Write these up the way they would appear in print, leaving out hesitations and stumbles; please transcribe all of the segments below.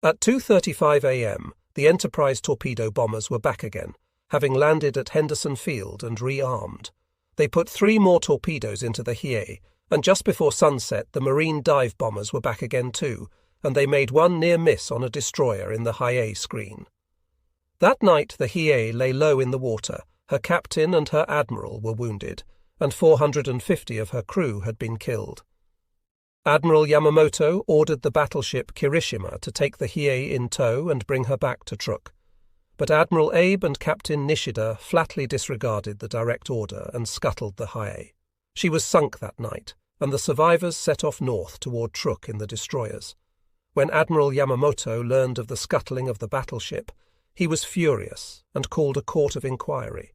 At 2:35 a.m., the Enterprise torpedo bombers were back again, having landed at Henderson Field and rearmed. They put 3 more torpedoes into the Hiei, and just before sunset the Marine dive bombers were back again too, and they made one near miss on a destroyer in the Hiei screen. That night the Hiei lay low in the water. Her captain and her admiral were wounded, and 450 of her crew had been killed. Admiral Yamamoto ordered the battleship Kirishima to take the Hiei in tow and bring her back to Truk. But Admiral Abe and Captain Nishida flatly disregarded the direct order and scuttled the Hiei. She was sunk that night, and the survivors set off north toward Truk in the destroyers. When Admiral Yamamoto learned of the scuttling of the battleship, he was furious and called a court of inquiry.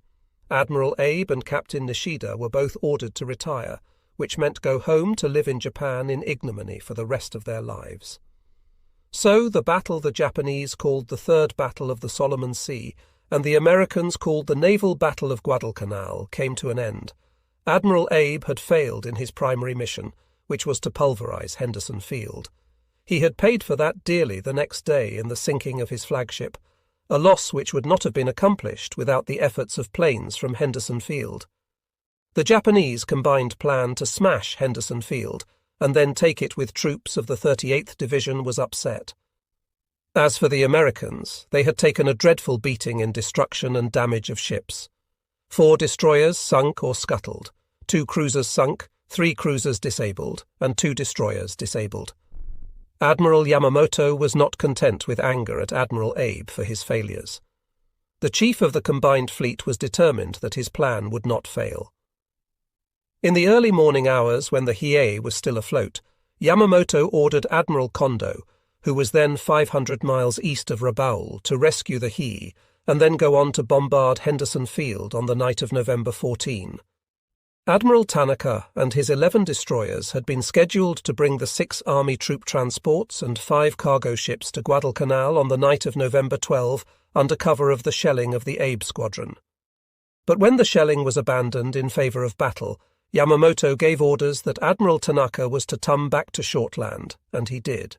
Admiral Abe and Captain Nishida were both ordered to retire, which meant go home to live in Japan in ignominy for the rest of their lives. So the battle the Japanese called the Third Battle of the Solomon Sea and the Americans called the Naval Battle of Guadalcanal came to an end. Admiral Abe had failed in his primary mission, which was to pulverize Henderson Field. He had paid for that dearly the next day in the sinking of his flagship, a loss which would not have been accomplished without the efforts of planes from Henderson Field. The Japanese combined plan to smash Henderson Field and then take it with troops of the 38th Division was upset. As for the Americans, they had taken a dreadful beating in destruction and damage of ships. 4 destroyers sunk or scuttled, 2 cruisers sunk, 3 cruisers disabled, and 2 destroyers disabled. Admiral Yamamoto was not content with anger at Admiral Abe for his failures. The chief of the combined fleet was determined that his plan would not fail. In the early morning hours, when the Hiei was still afloat, Yamamoto ordered Admiral Kondo, who was then 500 miles east of Rabaul, to rescue the Hii and then go on to bombard Henderson Field on the night of November 14. Admiral Tanaka and his 11 destroyers had been scheduled to bring the 6 Army troop transports and 5 cargo ships to Guadalcanal on the night of November 12 under cover of the shelling of the Abe Squadron. But when the shelling was abandoned in favour of battle, Yamamoto gave orders that Admiral Tanaka was to come back to Shortland, and he did.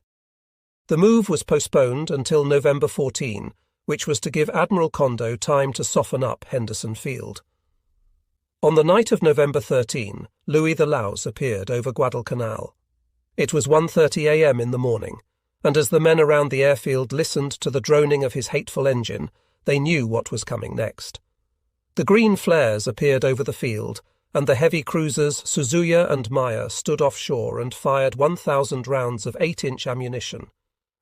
The move was postponed until November 14, which was to give Admiral Kondo time to soften up Henderson Field. On the night of November 13, Louis the Louse appeared over Guadalcanal. It was 1:30 a.m. in the morning, and as the men around the airfield listened to the droning of his hateful engine, they knew what was coming next. The green flares appeared over the field, and the heavy cruisers Suzuya and Maya stood offshore and fired 1,000 rounds of 8-inch ammunition.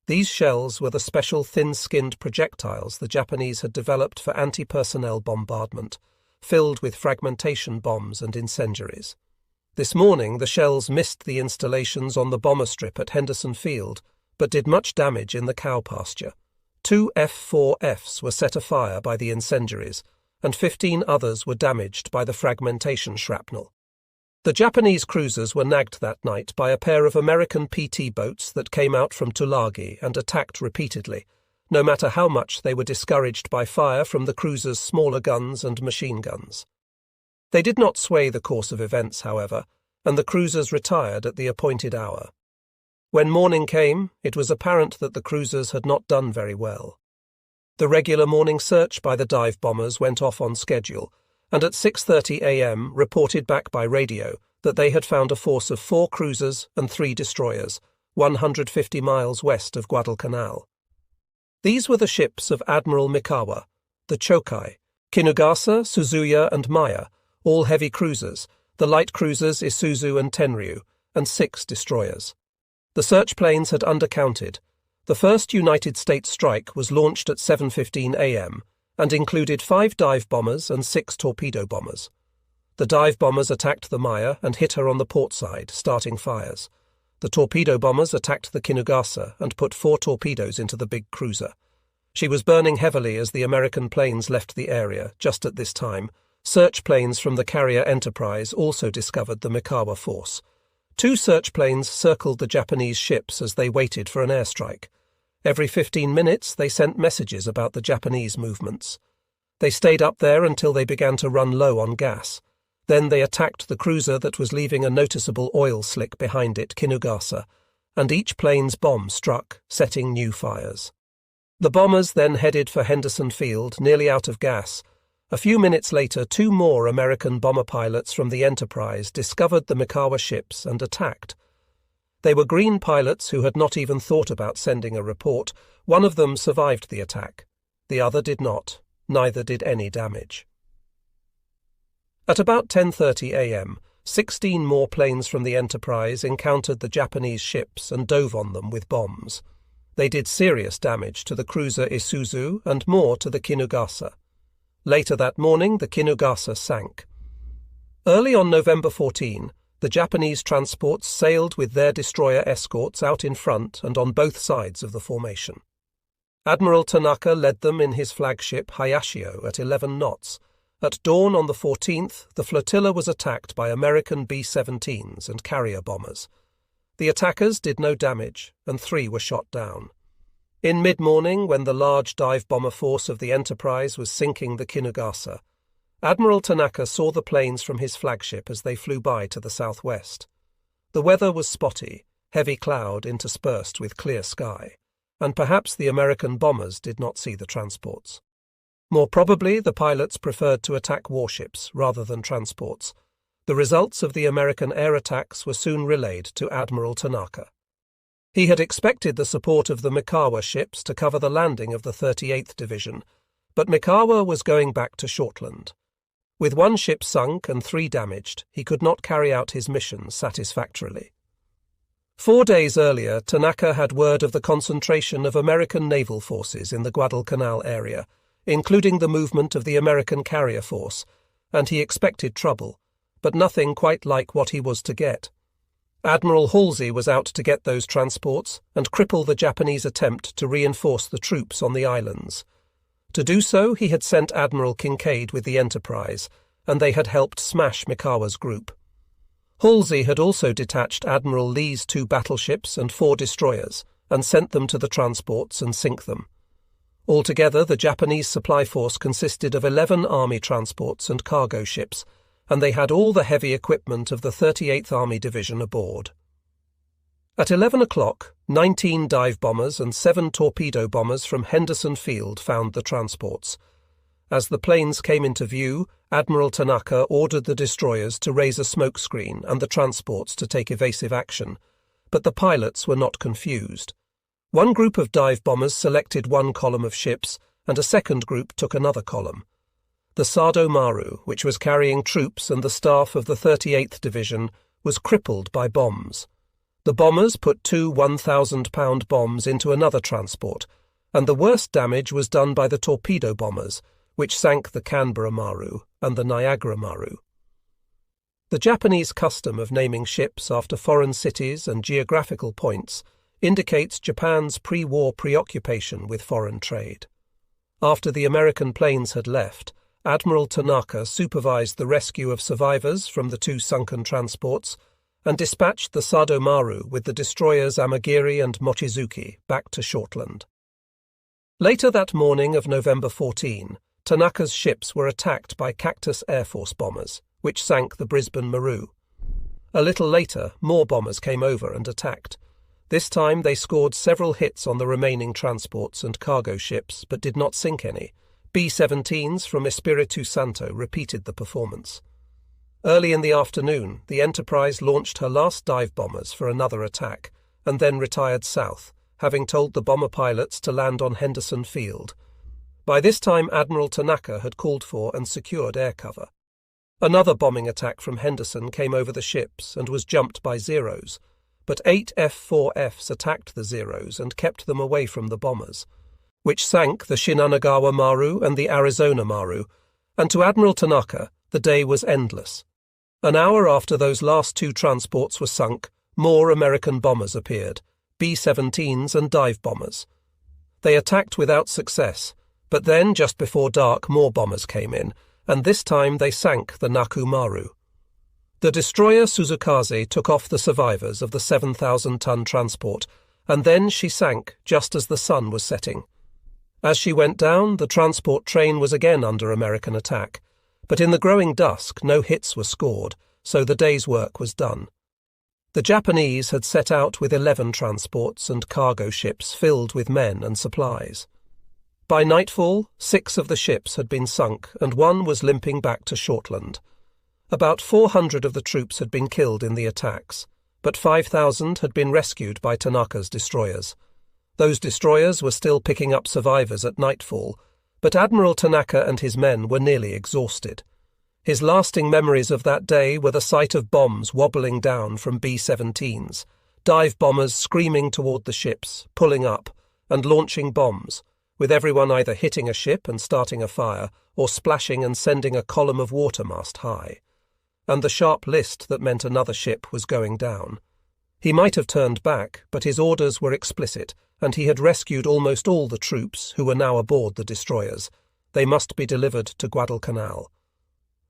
These shells were the special thin-skinned projectiles the Japanese had developed for anti-personnel bombardment, filled with fragmentation bombs and incendiaries. This morning the shells missed the installations on the bomber strip at Henderson Field, but did much damage in the cow pasture. 2 F4Fs were set afire by the incendiaries, and 15 others were damaged by the fragmentation shrapnel. The Japanese cruisers were nagged that night by a pair of American PT boats that came out from Tulagi and attacked repeatedly, no matter how much they were discouraged by fire from the cruisers' smaller guns and machine guns. They did not sway the course of events, however, and the cruisers retired at the appointed hour. When morning came, it was apparent that the cruisers had not done very well. The regular morning search by the dive bombers went off on schedule, and at 6:30 a.m. reported back by radio that they had found a force of 4 cruisers and 3 destroyers, 150 miles west of Guadalcanal. These were the ships of Admiral Mikawa, the Chokai, Kinugasa, Suzuya and Maya, all heavy cruisers, the light cruisers Isuzu and Tenryu, and 6 destroyers. The search planes had undercounted. The first United States strike was launched at 7:15 a.m. and included 5 dive bombers and 6 torpedo bombers. The dive bombers attacked the Maya and hit her on the port side, starting fires. The torpedo bombers attacked the Kinugasa and put 4 torpedoes into the big cruiser. She was burning heavily as the American planes left the area. Just at this time, search planes from the carrier Enterprise also discovered the Mikawa force. 2 search planes circled the Japanese ships as they waited for an airstrike. Every 15 minutes they sent messages about the Japanese movements. They stayed up there until they began to run low on gas. Then they attacked the cruiser that was leaving a noticeable oil slick behind it, Kinugasa, and each plane's bomb struck, setting new fires. The bombers then headed for Henderson Field, nearly out of gas. A few minutes later, 2 more American bomber pilots from the Enterprise discovered the Mikawa ships and attacked. They were green pilots who had not even thought about sending a report. One of them survived the attack. The other did not. Neither did any damage. At about 10:30 a.m., 16 more planes from the Enterprise encountered the Japanese ships and dove on them with bombs. They did serious damage to the cruiser Isuzu and more to the Kinugasa. Later that morning, the Kinugasa sank. Early on November 14, the Japanese transports sailed with their destroyer escorts out in front and on both sides of the formation. Admiral Tanaka led them in his flagship Hayashio at 11 knots. At dawn on the 14th, the flotilla was attacked by American B-17s and carrier bombers. The attackers did no damage, and 3 were shot down. In mid-morning, when the large dive bomber force of the Enterprise was sinking the Kinugasa, Admiral Tanaka saw the planes from his flagship as they flew by to the southwest. The weather was spotty, heavy cloud interspersed with clear sky, and perhaps the American bombers did not see the transports. More probably, the pilots preferred to attack warships rather than transports. The results of the American air attacks were soon relayed to Admiral Tanaka. He had expected the support of the Mikawa ships to cover the landing of the 38th Division, but Mikawa was going back to Shortland. With 1 ship sunk and 3 damaged, he could not carry out his mission satisfactorily. 4 days earlier, Tanaka had word of the concentration of American naval forces in the Guadalcanal area, including the movement of the American carrier force, and he expected trouble, but nothing quite like what he was to get. Admiral Halsey was out to get those transports and cripple the Japanese attempt to reinforce the troops on the islands. To do so, he had sent Admiral Kincaid with the Enterprise, and they had helped smash Mikawa's group. Halsey had also detached Admiral Lee's 2 battleships and 4 destroyers, and sent them to the transports and sink them. Altogether, the Japanese supply force consisted of 11 Army transports and cargo ships, and they had all the heavy equipment of the 38th Army Division aboard. At 11 o'clock, 19 dive bombers and 7 torpedo bombers from Henderson Field found the transports. As the planes came into view, Admiral Tanaka ordered the destroyers to raise a smokescreen and the transports to take evasive action, but the pilots were not confused. One group of dive bombers selected one column of ships, and a second group took another column. The Sado Maru, which was carrying troops and the staff of the 38th Division, was crippled by bombs. The bombers put 2 1,000-pound bombs into another transport, and the worst damage was done by the torpedo bombers, which sank the Canberra Maru and the Niagara Maru. The Japanese custom of naming ships after foreign cities and geographical points indicates Japan's pre-war preoccupation with foreign trade. After the American planes had left, Admiral Tanaka supervised the rescue of survivors from the 2 sunken transports and dispatched the Sado Maru with the destroyers Amagiri and Mochizuki back to Shortland. Later that morning of November 14, Tanaka's ships were attacked by Cactus Air Force bombers, which sank the Brisbane Maru. A little later, more bombers came over and attacked. This time they scored several hits on the remaining transports and cargo ships, but did not sink any. B-17s from Espiritu Santo repeated the performance. Early in the afternoon, the Enterprise launched her last dive bombers for another attack, and then retired south, having told the bomber pilots to land on Henderson Field. By this time, Admiral Tanaka had called for and secured air cover. Another bombing attack from Henderson came over the ships and was jumped by Zeros, but 8 F4Fs attacked the Zeros and kept them away from the bombers, which sank the Shinanagawa Maru and the Arizona Maru, and to Admiral Tanaka, the day was endless. An hour after those last 2 transports were sunk, more American bombers appeared, B-17s and dive bombers. They attacked without success, but then, just before dark, more bombers came in, and this time they sank the Naku Maru. The destroyer Suzukaze took off the survivors of the 7,000-ton transport, and then she sank just as the sun was setting. As she went down, the transport train was again under American attack, but in the growing dusk no hits were scored, so the day's work was done. The Japanese had set out with 11 transports and cargo ships filled with men and supplies. By nightfall, 6 of the ships had been sunk and 1 was limping back to Shortland. About 400 of the troops had been killed in the attacks, but 5,000 had been rescued by Tanaka's destroyers. Those destroyers were still picking up survivors at nightfall, but Admiral Tanaka and his men were nearly exhausted. His lasting memories of that day were the sight of bombs wobbling down from B-17s, dive bombers screaming toward the ships, pulling up, and launching bombs, with everyone either hitting a ship and starting a fire or splashing and sending a column of water mast high. And the sharp list that meant another ship was going down. He might have turned back, but his orders were explicit, and he had rescued almost all the troops who were now aboard the destroyers. They must be delivered to Guadalcanal.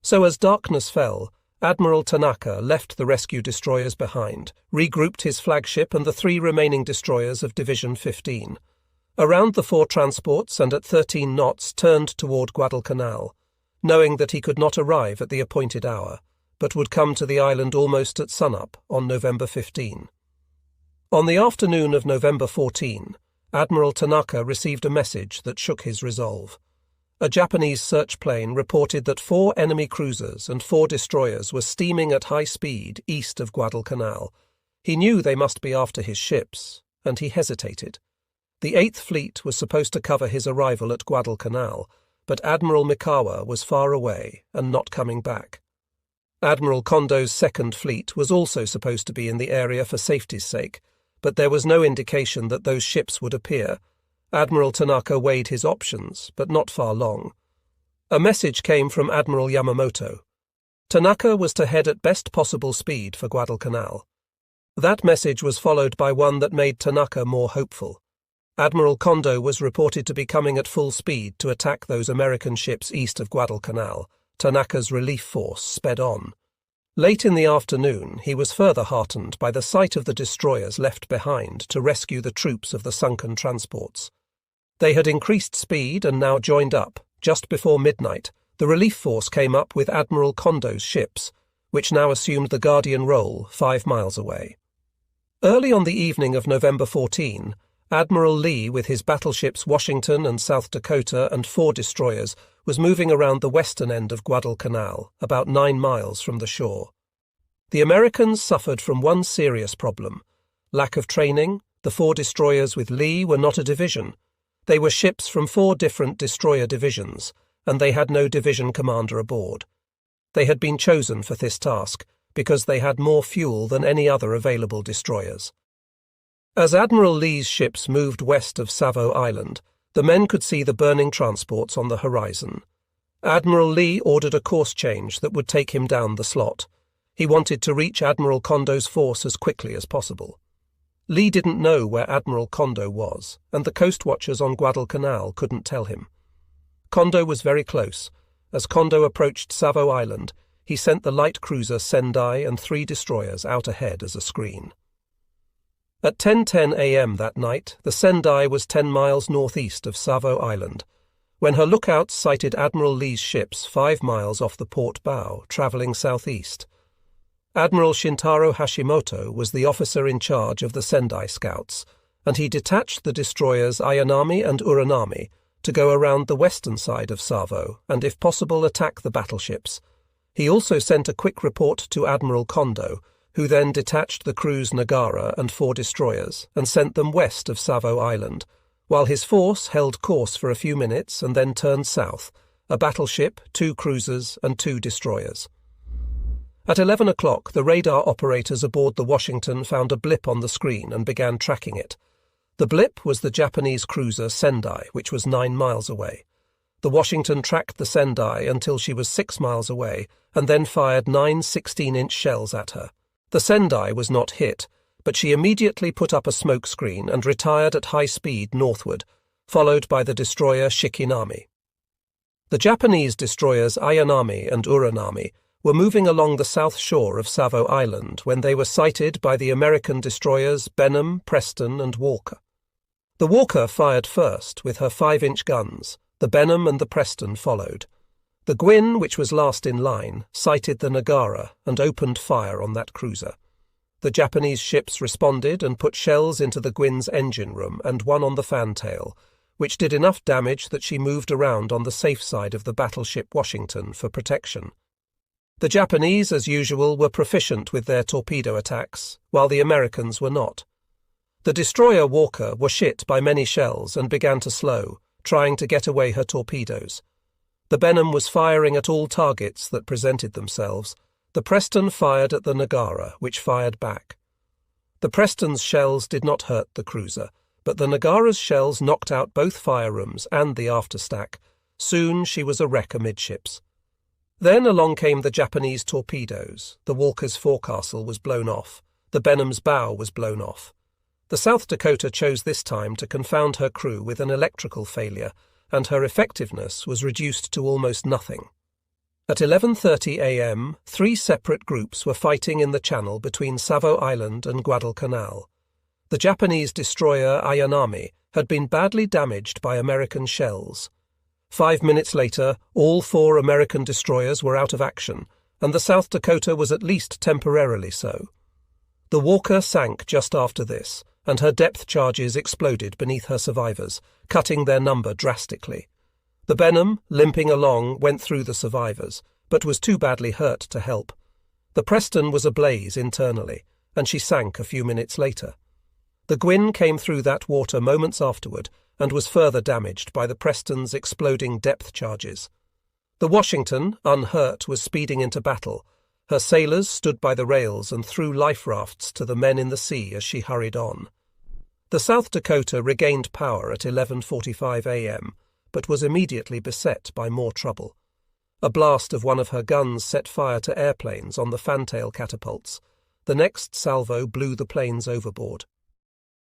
So as darkness fell, Admiral Tanaka left the rescue destroyers behind, regrouped his flagship and the 3 remaining destroyers of Division 15. Around the 4 transports and at 13 knots turned toward Guadalcanal, knowing that he could not arrive at the appointed hour, but would come to the island almost at sunup on November 15. On the afternoon of November 14, Admiral Tanaka received a message that shook his resolve. A Japanese search plane reported that 4 enemy cruisers and 4 destroyers were steaming at high speed east of Guadalcanal. He knew they must be after his ships, and he hesitated. The 8th Fleet was supposed to cover his arrival at Guadalcanal, but Admiral Mikawa was far away and not coming back. Admiral Kondo's 2nd Fleet was also supposed to be in the area for safety's sake, but there was no indication that those ships would appear. Admiral Tanaka weighed his options, but not far long. A message came from Admiral Yamamoto. Tanaka was to head at best possible speed for Guadalcanal. That message was followed by one that made Tanaka more hopeful. Admiral Kondo was reported to be coming at full speed to attack those American ships east of Guadalcanal. Tanaka's relief force sped on. Late in the afternoon, he was further heartened by the sight of the destroyers left behind to rescue the troops of the sunken transports. They had increased speed and now joined up. Just before midnight, the relief force came up with Admiral Kondo's ships, which now assumed the Guardian role 5 miles away. Early on the evening of November 14, Admiral Lee, with his battleships Washington and South Dakota and 4 destroyers, was moving around the western end of Guadalcanal, about 9 miles from the shore. The Americans suffered from one serious problem: lack of training. The 4 destroyers with Lee were not a division. They were ships from 4 different destroyer divisions, and they had no division commander aboard. They had been chosen for this task because they had more fuel than any other available destroyers. As Admiral Lee's ships moved west of Savo Island, the men could see the burning transports on the horizon. Admiral Lee ordered a course change that would take him down the slot. He wanted to reach Admiral Kondo's force as quickly as possible. Lee didn't know where Admiral Kondo was, and the coast watchers on Guadalcanal couldn't tell him. Kondo was very close. As Kondo approached Savo Island, he sent the light cruiser Sendai and 3 destroyers out ahead as a screen. At 10:10 a.m. that night, the Sendai was 10 miles northeast of Savo Island, when her lookouts sighted Admiral Lee's ships 5 miles off the port bow, travelling southeast. Admiral Shintaro Hashimoto was the officer in charge of the Sendai scouts, and he detached the destroyers Ayanami and Uranami to go around the western side of Savo and, if possible, attack the battleships. He also sent a quick report to Admiral Kondo, who then detached the crews Nagara and 4 destroyers and sent them west of Savo Island, while his force held course for a few minutes and then turned south, a battleship, 2 cruisers and 2 destroyers. At 11 o'clock, the radar operators aboard the Washington found a blip on the screen and began tracking it. The blip was the Japanese cruiser Sendai, which was 9 miles away. The Washington tracked the Sendai until she was 6 miles away and then fired 9 16-inch shells at her. The Sendai was not hit, but she immediately put up a smoke screen and retired at high speed northward, followed by the destroyer Shikinami. The Japanese destroyers Ayanami and Uranami were moving along the south shore of Savo Island when they were sighted by the American destroyers Benham, Preston and Walker. The Walker fired first with her 5-inch guns. The Benham and the Preston followed. The Gwyn, which was last in line, sighted the Nagara and opened fire on that cruiser. The Japanese ships responded and put shells into the Gwyn's engine room and one on the fantail, which did enough damage that she moved around on the safe side of the battleship Washington for protection. The Japanese, as usual, were proficient with their torpedo attacks, while the Americans were not. The destroyer Walker was hit by many shells and began to slow, trying to get away her torpedoes. The Benham was firing at all targets that presented themselves. The Preston fired at the Nagara, which fired back. The Preston's shells did not hurt the cruiser, but the Nagara's shells knocked out both fire rooms and the afterstack. Soon she was a wreck amidships. Then along came the Japanese torpedoes. The Walker's forecastle was blown off. The Benham's bow was blown off. The South Dakota chose this time to confound her crew with an electrical failure, and her effectiveness was reduced to almost nothing. At 11:30 a.m., 3 separate groups were fighting in the channel between Savo Island and Guadalcanal. The Japanese destroyer Ayanami had been badly damaged by American shells. 5 minutes later, all 4 American destroyers were out of action, and the South Dakota was at least temporarily so. The Walker sank just after this, and her depth charges exploded beneath her survivors, cutting their number drastically. The Benham, limping along, went through the survivors, but was too badly hurt to help. The Preston was ablaze internally, and she sank a few minutes later. The Gwyn came through that water moments afterward, and was further damaged by the Preston's exploding depth charges. The Washington, unhurt, was speeding into battle. Her sailors stood by the rails and threw life rafts to the men in the sea as she hurried on. The South Dakota regained power at 11:45 a.m., but was immediately beset by more trouble. A blast of one of her guns set fire to airplanes on the fantail catapults. The next salvo blew the planes overboard.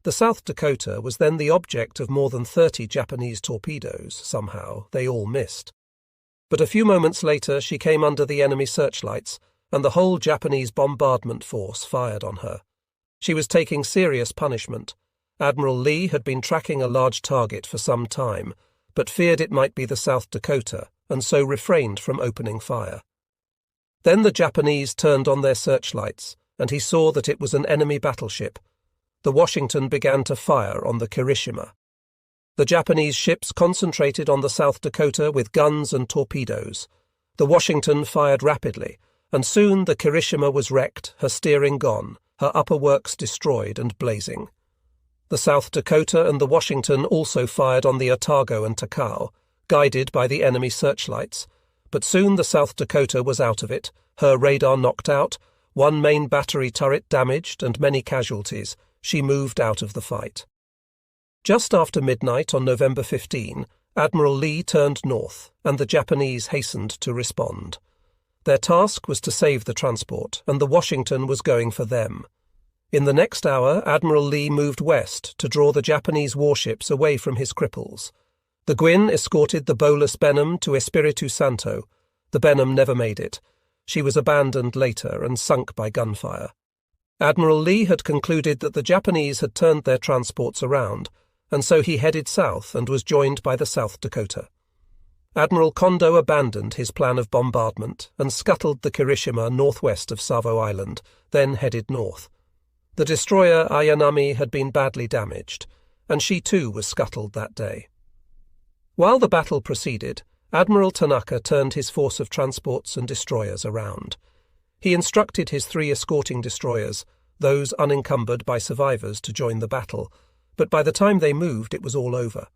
The South Dakota was then the object of more than 30 Japanese torpedoes. Somehow they all missed. But a few moments later she came under the enemy searchlights, and the whole Japanese bombardment force fired on her. She was taking serious punishment. Admiral Lee had been tracking a large target for some time, but feared it might be the South Dakota, and so refrained from opening fire. Then the Japanese turned on their searchlights, and he saw that it was an enemy battleship. The Washington began to fire on the Kirishima. The Japanese ships concentrated on the South Dakota with guns and torpedoes. The Washington fired rapidly, and soon the Kirishima was wrecked, her steering gone, her upper works destroyed and blazing. The South Dakota and the Washington also fired on the Otago and Takao, guided by the enemy searchlights, but soon the South Dakota was out of it, her radar knocked out, one main battery turret damaged and many casualties. She moved out of the fight. Just after midnight on November 15, Admiral Lee turned north, and the Japanese hastened to respond. Their task was to save the transport, and the Washington was going for them. In the next hour, Admiral Lee moved west to draw the Japanese warships away from his cripples. The Gwyn escorted the bowless Benham to Espiritu Santo. The Benham never made it. She was abandoned later and sunk by gunfire. Admiral Lee had concluded that the Japanese had turned their transports around, and so he headed south and was joined by the South Dakota. Admiral Kondo abandoned his plan of bombardment and scuttled the Kirishima northwest of Savo Island, then headed north. The destroyer Ayanami had been badly damaged, and she too was scuttled that day. While the battle proceeded, Admiral Tanaka turned his force of transports and destroyers around. He instructed his 3 escorting destroyers, those unencumbered by survivors, to join the battle, but by the time they moved it was all over.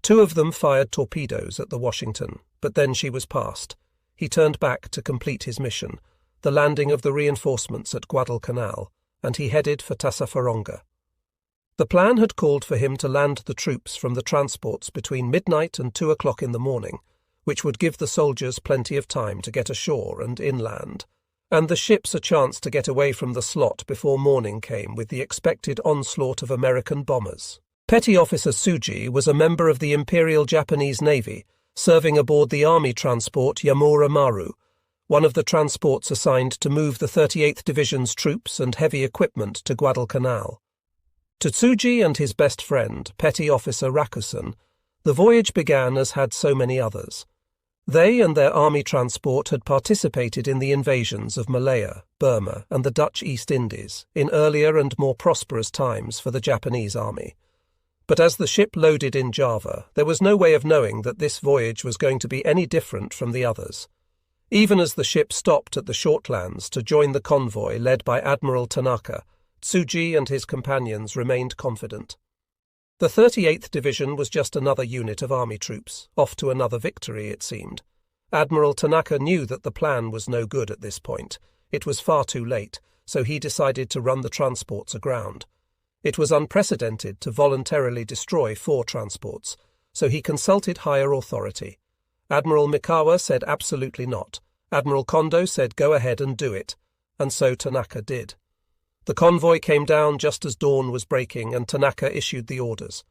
2 of them fired torpedoes at the Washington, but then she was past. He turned back to complete his mission, the landing of the reinforcements at Guadalcanal, and he headed for Tassafaronga. The plan had called for him to land the troops from the transports between midnight and 2 o'clock in the morning, which would give the soldiers plenty of time to get ashore and inland, and the ships a chance to get away from the slot before morning came with the expected onslaught of American bombers. Petty Officer Tsuji was a member of the Imperial Japanese Navy, serving aboard the army transport Yamura Maru, one of the transports assigned to move the 38th Division's troops and heavy equipment to Guadalcanal. To Tsuji and his best friend, Petty Officer Rakusen, the voyage began as had so many others. They and their army transport had participated in the invasions of Malaya, Burma, and the Dutch East Indies in earlier and more prosperous times for the Japanese army. But as the ship loaded in Java, there was no way of knowing that this voyage was going to be any different from the others. Even as the ship stopped at the Shortlands to join the convoy led by Admiral Tanaka, Tsuji and his companions remained confident. The 38th Division was just another unit of army troops, off to another victory, it seemed. Admiral Tanaka knew that the plan was no good at this point. It was far too late, so he decided to run the transports aground. It was unprecedented to voluntarily destroy 4 transports, so he consulted higher authority. Admiral Mikawa said absolutely not. Admiral Kondo said go ahead and do it, and so Tanaka did. The convoy came down just as dawn was breaking and Tanaka issued the orders.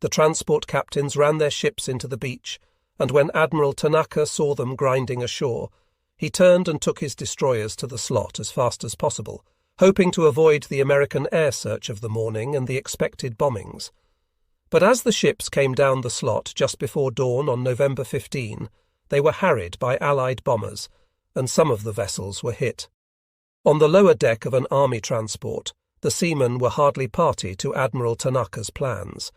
The transport captains ran their ships into the beach, and when Admiral Tanaka saw them grinding ashore, he turned and took his destroyers to the slot as fast as possible, hoping to avoid the American air search of the morning and the expected bombings. But as the ships came down the slot just before dawn on November 15, they were harried by Allied bombers, and some of the vessels were hit. On the lower deck of an army transport, the seamen were hardly party to Admiral Tanaka's plans.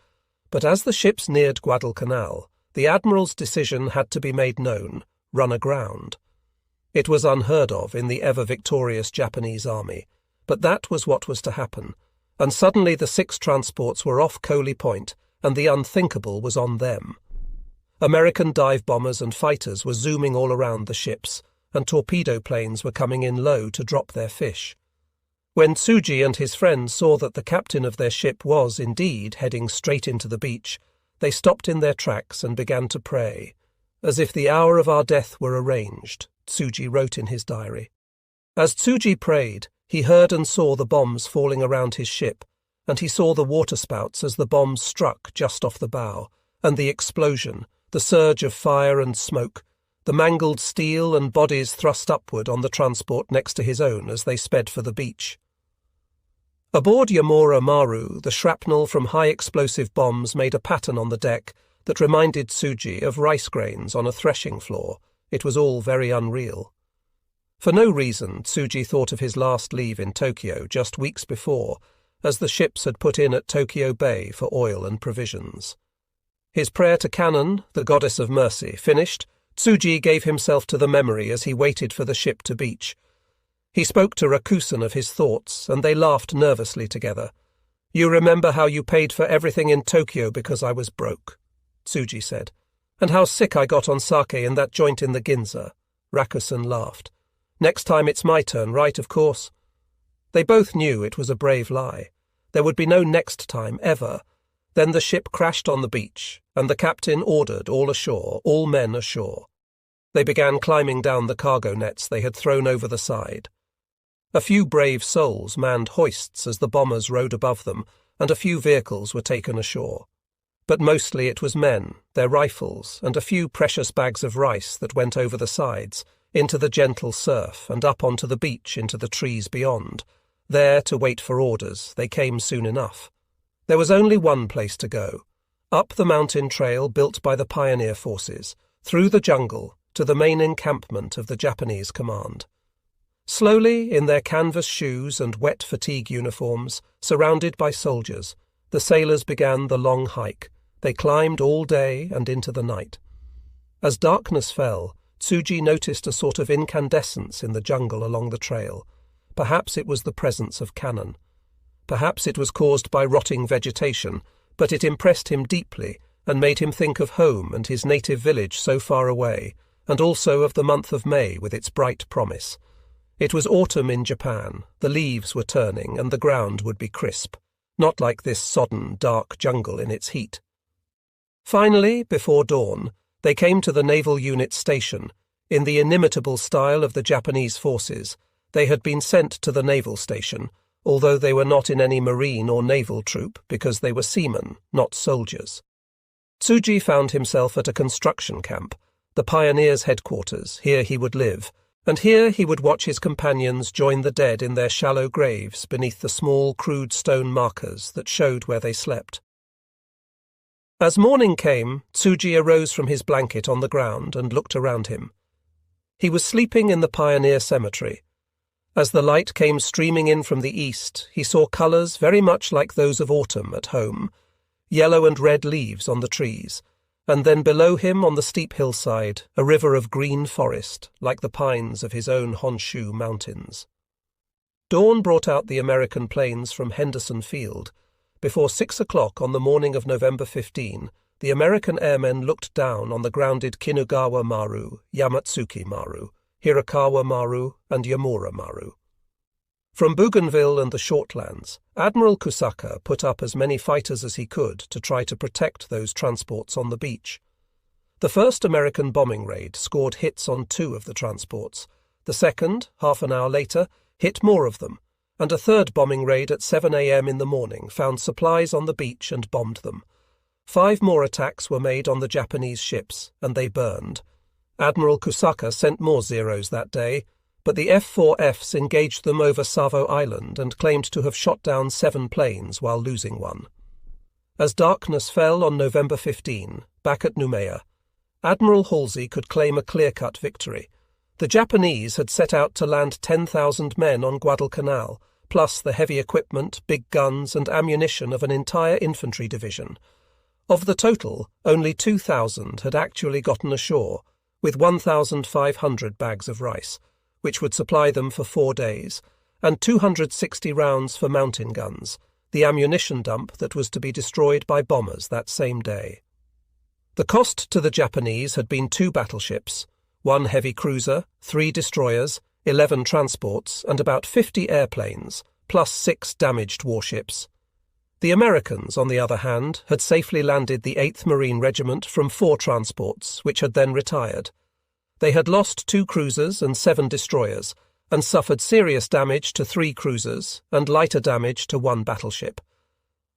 But as the ships neared Guadalcanal, the Admiral's decision had to be made known: run aground. It was unheard of in the ever-victorious Japanese army, but that was what was to happen, and suddenly the 6 transports were off Coley Point, and the unthinkable was on them. American dive bombers and fighters were zooming all around the ships, and torpedo planes were coming in low to drop their fish. When Tsuji and his friends saw that the captain of their ship was, indeed, heading straight into the beach, they stopped in their tracks and began to pray. As if the hour of our death were arranged, Tsuji wrote in his diary. As Tsuji prayed, he heard and saw the bombs falling around his ship, and he saw the waterspouts as the bombs struck just off the bow, and the explosion, the surge of fire and smoke, the mangled steel and bodies thrust upward on the transport next to his own as they sped for the beach. Aboard Yamura Maru, the shrapnel from high-explosive bombs made a pattern on the deck that reminded Tsuji of rice grains on a threshing floor. It was all very unreal. For no reason, Tsuji thought of his last leave in Tokyo just weeks before, as the ships had put in at Tokyo Bay for oil and provisions. His prayer to Kannon, the goddess of mercy, finished, Tsuji gave himself to the memory as he waited for the ship to beach. He spoke to Rakusen of his thoughts, and they laughed nervously together. "You remember how you paid for everything in Tokyo because I was broke," Tsuji said. "And how sick I got on sake in that joint in the Ginza." Rakusen laughed. "Next time it's my turn, right, of course?" They both knew it was a brave lie. There would be no next time, ever. Then the ship crashed on the beach, and the captain ordered all ashore, all men ashore. They began climbing down the cargo nets they had thrown over the side. A few brave souls manned hoists as the bombers rode above them, and a few vehicles were taken ashore. But mostly it was men, their rifles, and a few precious bags of rice that went over the sides, into the gentle surf, and up onto the beach into the trees beyond. There, to wait for orders, they came soon enough. There was only one place to go: up the mountain trail built by the pioneer forces, through the jungle, to the main encampment of the Japanese command. Slowly, in their canvas shoes and wet fatigue uniforms, surrounded by soldiers, the sailors began the long hike. They climbed all day and into the night. As darkness fell, Tsuji noticed a sort of incandescence in the jungle along the trail. Perhaps it was the presence of cannon. Perhaps it was caused by rotting vegetation, but it impressed him deeply and made him think of home and his native village so far away, and also of the month of May with its bright promise. It was autumn in Japan, the leaves were turning and the ground would be crisp, not like this sodden, dark jungle in its heat. Finally, before dawn, they came to the naval unit station. In the inimitable style of the Japanese forces, they had been sent to the naval station, although they were not in any marine or naval troop because they were seamen, not soldiers. Tsuji found himself at a construction camp, the pioneers' headquarters. Here he would live, and here he would watch his companions join the dead in their shallow graves beneath the small, crude stone markers that showed where they slept. As morning came, Tsuji arose from his blanket on the ground and looked around him. He was sleeping in the Pioneer Cemetery. As the light came streaming in from the east, he saw colours very much like those of autumn at home, yellow and red leaves on the trees, and then below him on the steep hillside, a river of green forest, like the pines of his own Honshu mountains. Dawn brought out the American planes from Henderson Field. Before 6 o'clock on the morning of November 15, the American airmen looked down on the grounded Kinugawa Maru, Yamatsuki Maru, Hirakawa Maru, and Yamura Maru. From Bougainville and the Shortlands, Admiral Kusaka put up as many fighters as he could to try to protect those transports on the beach. The first American bombing raid scored hits on 2 of the transports. The second, half an hour later, hit more of them, and a third bombing raid at 7 a.m. in the morning found supplies on the beach and bombed them. 5 more attacks were made on the Japanese ships, and they burned. Admiral Kusaka sent more Zeros that day, but the F4Fs engaged them over Savo Island and claimed to have shot down 7 planes while losing 1. As darkness fell on November 15, back at Noumea, Admiral Halsey could claim a clear-cut victory. The Japanese had set out to land 10,000 men on Guadalcanal, plus the heavy equipment, big guns, and ammunition of an entire infantry division. Of the total, only 2,000 had actually gotten ashore, with 1,500 bags of rice, which would supply them for 4 days, and 260 rounds for mountain guns, the ammunition dump that was to be destroyed by bombers that same day. The cost to the Japanese had been 2 battleships, 1 heavy cruiser, 3 destroyers, 11 transports, and about 50 airplanes, plus 6 damaged warships. The Americans, on the other hand, had safely landed the 8th Marine Regiment from 4 transports, which had then retired. They had lost 2 cruisers and 7 destroyers, and suffered serious damage to 3 cruisers and lighter damage to 1 battleship.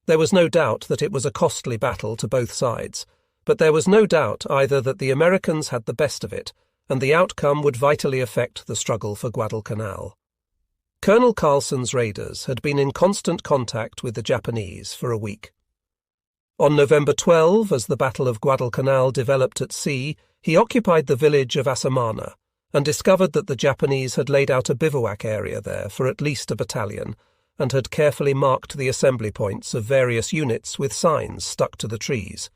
There was no doubt that it was a costly battle to both sides, but there was no doubt either that the Americans had the best of it, and the outcome would vitally affect the struggle for Guadalcanal. Colonel Carlson's raiders had been in constant contact with the Japanese for a week. On November 12, as the Battle of Guadalcanal developed at sea, he occupied the village of Asamana and discovered that the Japanese had laid out a bivouac area there for at least a battalion and had carefully marked the assembly points of various units with signs stuck to the trees.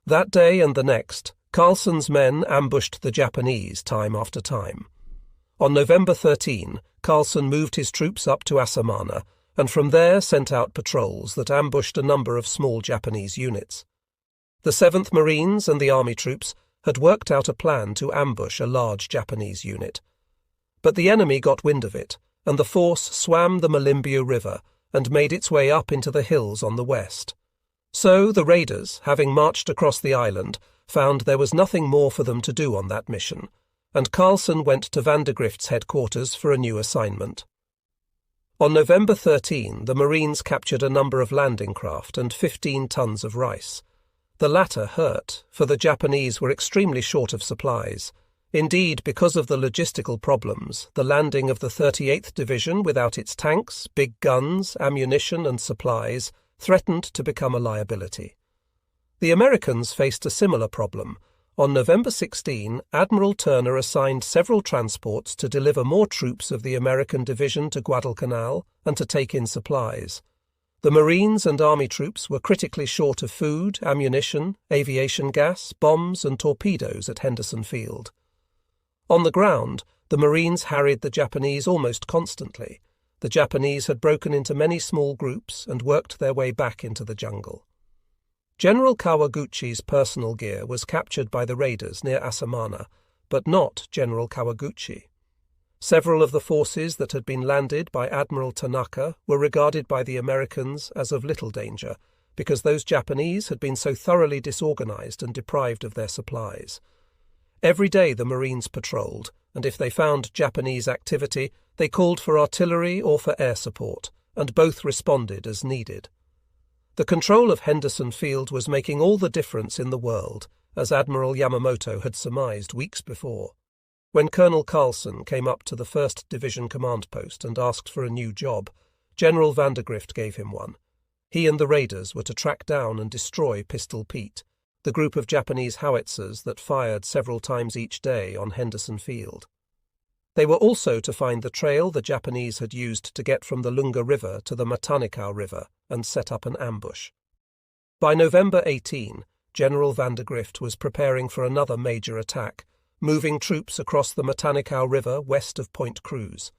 That day and the next, Carlson's men ambushed the Japanese time after time. On November 13, Carlson moved his troops up to Asamana and from there sent out patrols that ambushed a number of small Japanese units. The 7th Marines and the army troops had worked out a plan to ambush a large Japanese unit. But the enemy got wind of it, and the force swam the Malimbio River and made its way up into the hills on the west. So the raiders, having marched across the island, found there was nothing more for them to do on that mission, and Carlson went to Vandergrift's headquarters for a new assignment. On November 13, the Marines captured a number of landing craft and 15 tons of rice. The latter hurt, for the Japanese were extremely short of supplies. Indeed, because of the logistical problems, the landing of the 38th Division without its tanks, big guns, ammunition and supplies threatened to become a liability. The Americans faced a similar problem. On November 16, Admiral Turner assigned several transports to deliver more troops of the American division to Guadalcanal and to take in supplies. The Marines and Army troops were critically short of food, ammunition, aviation gas, bombs and torpedoes at Henderson Field. On the ground, the Marines harried the Japanese almost constantly. The Japanese had broken into many small groups and worked their way back into the jungle. General Kawaguchi's personal gear was captured by the raiders near Asamana, but not General Kawaguchi. Several of the forces that had been landed by Admiral Tanaka were regarded by the Americans as of little danger, because those Japanese had been so thoroughly disorganized and deprived of their supplies. Every day the Marines patrolled, and if they found Japanese activity, they called for artillery or for air support, and both responded as needed. The control of Henderson Field was making all the difference in the world, as Admiral Yamamoto had surmised weeks before. When Colonel Carlson came up to the 1st Division command post and asked for a new job, General Vandergrift gave him one. He and the raiders were to track down and destroy Pistol Pete, the group of Japanese howitzers that fired several times each day on Henderson Field. They were also to find the trail the Japanese had used to get from the Lunga River to the Matanikau River and set up an ambush. By November 18, General Vandergrift was preparing for another major attack, moving troops across the Matanikau River west of Point Cruz.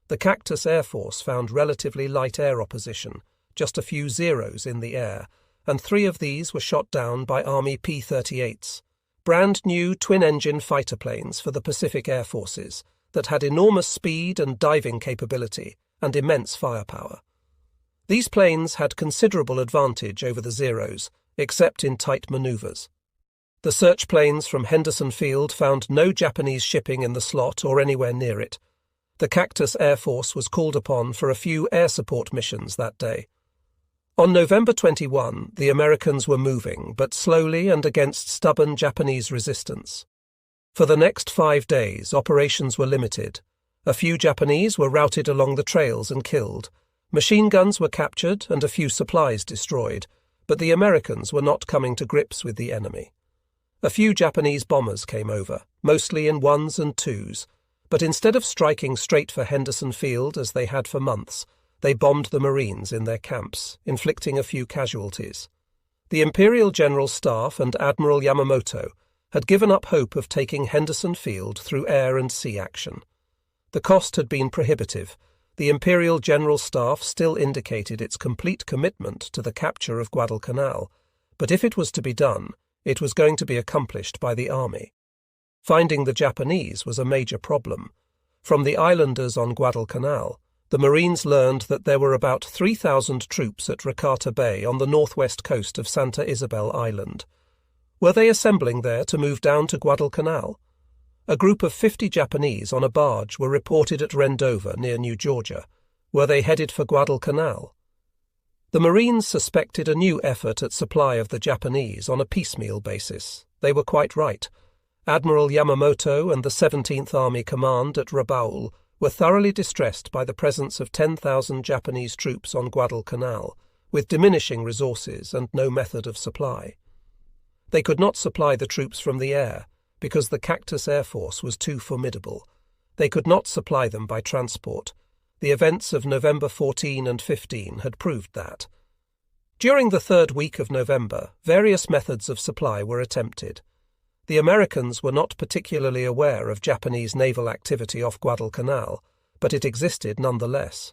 The Cactus Air Force found relatively light air opposition, just a few Zeros in the air, and 3 of these were shot down by Army P-38s, brand-new twin-engine fighter planes for the Pacific Air Forces that had enormous speed and diving capability and immense firepower. These planes had considerable advantage over the Zeros, except in tight maneuvers. The search planes from Henderson Field found no Japanese shipping in the slot or anywhere near it. The Cactus Air Force was called upon for a few air support missions that day. On November 21, the Americans were moving, but slowly and against stubborn Japanese resistance. For the next 5 days, operations were limited. A few Japanese were routed along the trails and killed. Machine guns were captured and a few supplies destroyed, but the Americans were not coming to grips with the enemy. A few Japanese bombers came over, mostly in 1s and 2s, but instead of striking straight for Henderson Field as they had for months, they bombed the Marines in their camps, inflicting a few casualties. The Imperial General Staff and Admiral Yamamoto had given up hope of taking Henderson Field through air and sea action. The cost had been prohibitive. The Imperial General Staff still indicated its complete commitment to the capture of Guadalcanal, but if it was to be done, it was going to be accomplished by the army. Finding the Japanese was a major problem. From the islanders on Guadalcanal, the Marines learned that there were about 3,000 troops at Rakata Bay on the northwest coast of Santa Isabel Island. Were they assembling there to move down to Guadalcanal? A group of 50 Japanese on a barge were reported at Rendova near New Georgia. Were they headed for Guadalcanal? The Marines suspected a new effort at supply of the Japanese on a piecemeal basis. They were quite right. Admiral Yamamoto and the 17th Army Command at Rabaul were thoroughly distressed by the presence of 10,000 Japanese troops on Guadalcanal, with diminishing resources and no method of supply. They could not supply the troops from the air, because the Cactus Air Force was too formidable. They could not supply them by transport. The events of November 14 and 15 had proved that. During the 3rd week of November, various methods of supply were attempted. The Americans were not particularly aware of Japanese naval activity off Guadalcanal, but it existed nonetheless.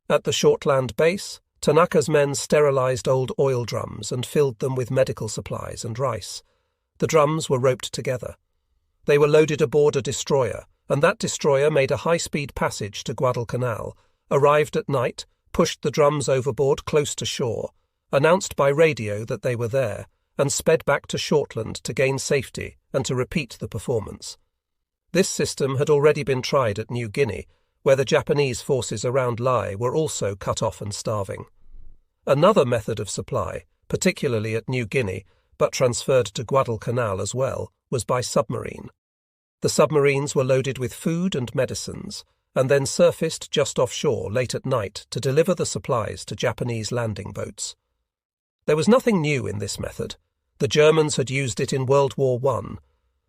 At the Shortland base, Tanaka's men sterilized old oil drums and filled them with medical supplies and rice. The drums were roped together. They were loaded aboard a destroyer, and that destroyer made a high-speed passage to Guadalcanal, arrived at night, pushed the drums overboard close to shore, announced by radio that they were there, and sped back to Shortland to gain safety and to repeat the performance. This system had already been tried at New Guinea, where the Japanese forces around Lai were also cut off and starving. Another method of supply, particularly at New Guinea, but transferred to Guadalcanal as well, was by submarine. The submarines were loaded with food and medicines, and then surfaced just offshore late at night to deliver the supplies to Japanese landing boats. There was nothing new in this method. The Germans had used it in World War I.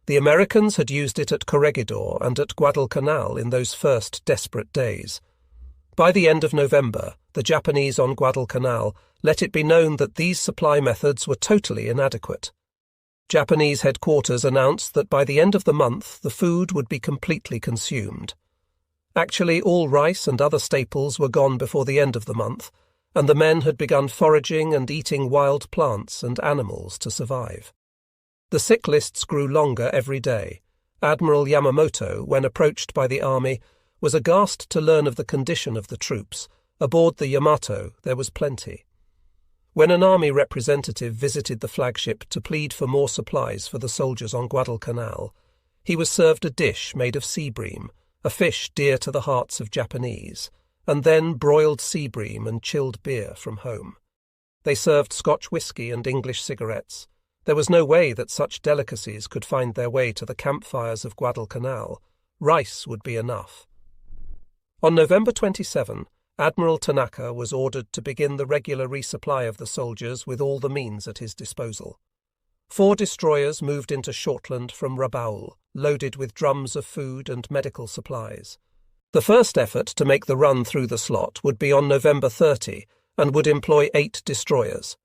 The Americans had used it at Corregidor and at Guadalcanal in those first desperate days. By the end of November, the Japanese on Guadalcanal let it be known that these supply methods were totally inadequate. Japanese headquarters announced that by the end of the month the food would be completely consumed. Actually, all rice and other staples were gone before the end of the month, and the men had begun foraging and eating wild plants and animals to survive. The sick lists grew longer every day. Admiral Yamamoto, when approached by the army, was aghast to learn of the condition of the troops. Aboard the Yamato there was plenty. When an army representative visited the flagship to plead for more supplies for the soldiers on Guadalcanal, he was served a dish made of sea bream, a fish dear to the hearts of Japanese, and then broiled sea bream and chilled beer from home. They served Scotch whisky and English cigarettes. There was no way that such delicacies could find their way to the campfires of Guadalcanal. Rice would be enough. On November 27, Admiral Tanaka was ordered to begin the regular resupply of the soldiers with all the means at his disposal. 4 destroyers moved into Shortland from Rabaul, loaded with drums of food and medical supplies. The first effort to make the run through the slot would be on November 30 and would employ 8 destroyers.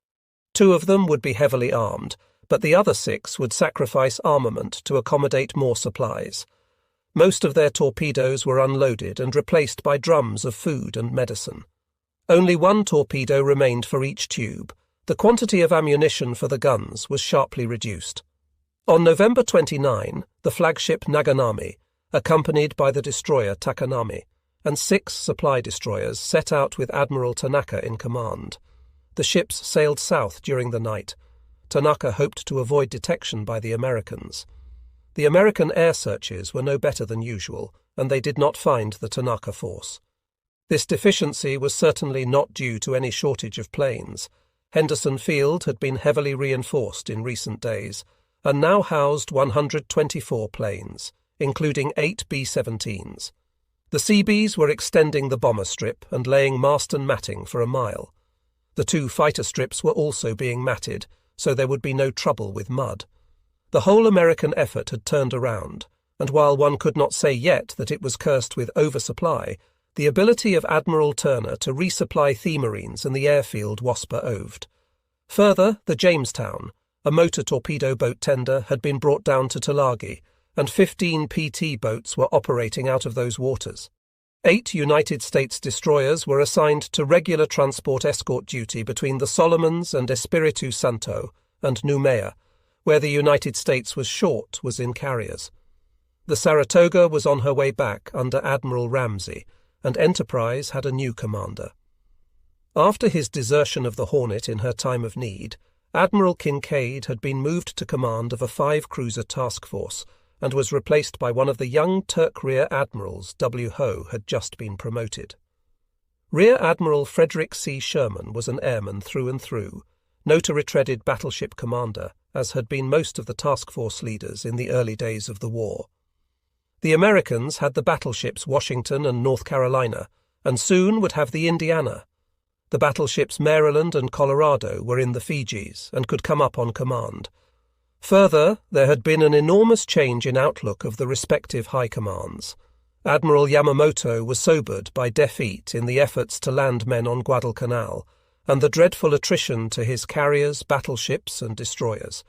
2 of them would be heavily armed, but the other 6 would sacrifice armament to accommodate more supplies. Most of their torpedoes were unloaded and replaced by drums of food and medicine. Only 1 torpedo remained for each tube. The quantity of ammunition for the guns was sharply reduced. On November 29, the flagship Naganami, accompanied by the destroyer Takanami, and 6 supply destroyers set out with Admiral Tanaka in command. The ships sailed south during the night. Tanaka hoped to avoid detection by the Americans. The American air searches were no better than usual, and they did not find the Tanaka force. This deficiency was certainly not due to any shortage of planes. Henderson Field had been heavily reinforced in recent days, and now housed 124 planes, including 8 B-17s. The Seabees were extending the bomber strip and laying mast and matting for a mile. The 2 fighter strips were also being matted, so there would be no trouble with mud. The whole American effort had turned around, and while one could not say yet that it was cursed with oversupply, the ability of Admiral Turner to resupply Themarines and the airfield was oved. Further, the Jamestown, a motor torpedo boat tender, had been brought down to Tulagi, and 15 PT boats were operating out of those waters. 8 United States destroyers were assigned to regular transport escort duty between the Solomons and Espiritu Santo and Noumea. Where the United States was short was in carriers. The Saratoga was on her way back under Admiral Ramsey, and Enterprise had a new commander. After his desertion of the Hornet in her time of need, Admiral Kincaid had been moved to command of a 5-cruiser task force and was replaced by one of the young Turk Rear Admirals W. Ho had just been promoted. Rear Admiral Frederick C. Sherman was an airman through and through, notory-treaded battleship commander, as had been most of the task force leaders in the early days of the war. The Americans had the battleships Washington and North Carolina, and soon would have the Indiana. The battleships Maryland and Colorado were in the Fijis and could come up on command. Further, there had been an enormous change in outlook of the respective high commands. Admiral Yamamoto was sobered by defeat in the efforts to land men on Guadalcanal, and the dreadful attrition to his carriers, battleships, and destroyers.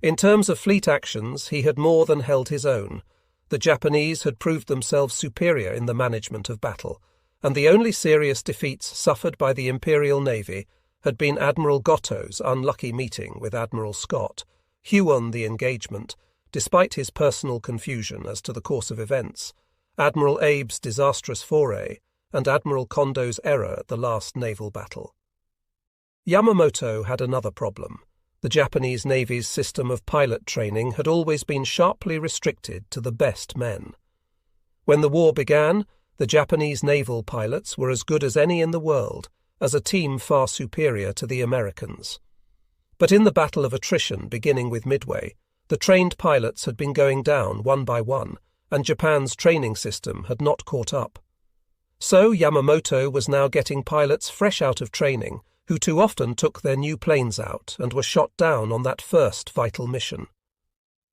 In terms of fleet actions, he had more than held his own. The Japanese had proved themselves superior in the management of battle, and the only serious defeats suffered by the Imperial Navy had been Admiral Gotto's unlucky meeting with Admiral Scott, Huon the engagement, despite his personal confusion as to the course of events, Admiral Abe's disastrous foray, and Admiral Kondo's error at the last naval battle. Yamamoto had another problem. The Japanese Navy's system of pilot training had always been sharply restricted to the best men. When the war began, the Japanese naval pilots were as good as any in the world, as a team far superior to the Americans. But in the battle of attrition beginning with Midway, the trained pilots had been going down one by one, and Japan's training system had not caught up. So Yamamoto was now getting pilots fresh out of training, who too often took their new planes out and were shot down on that first vital mission.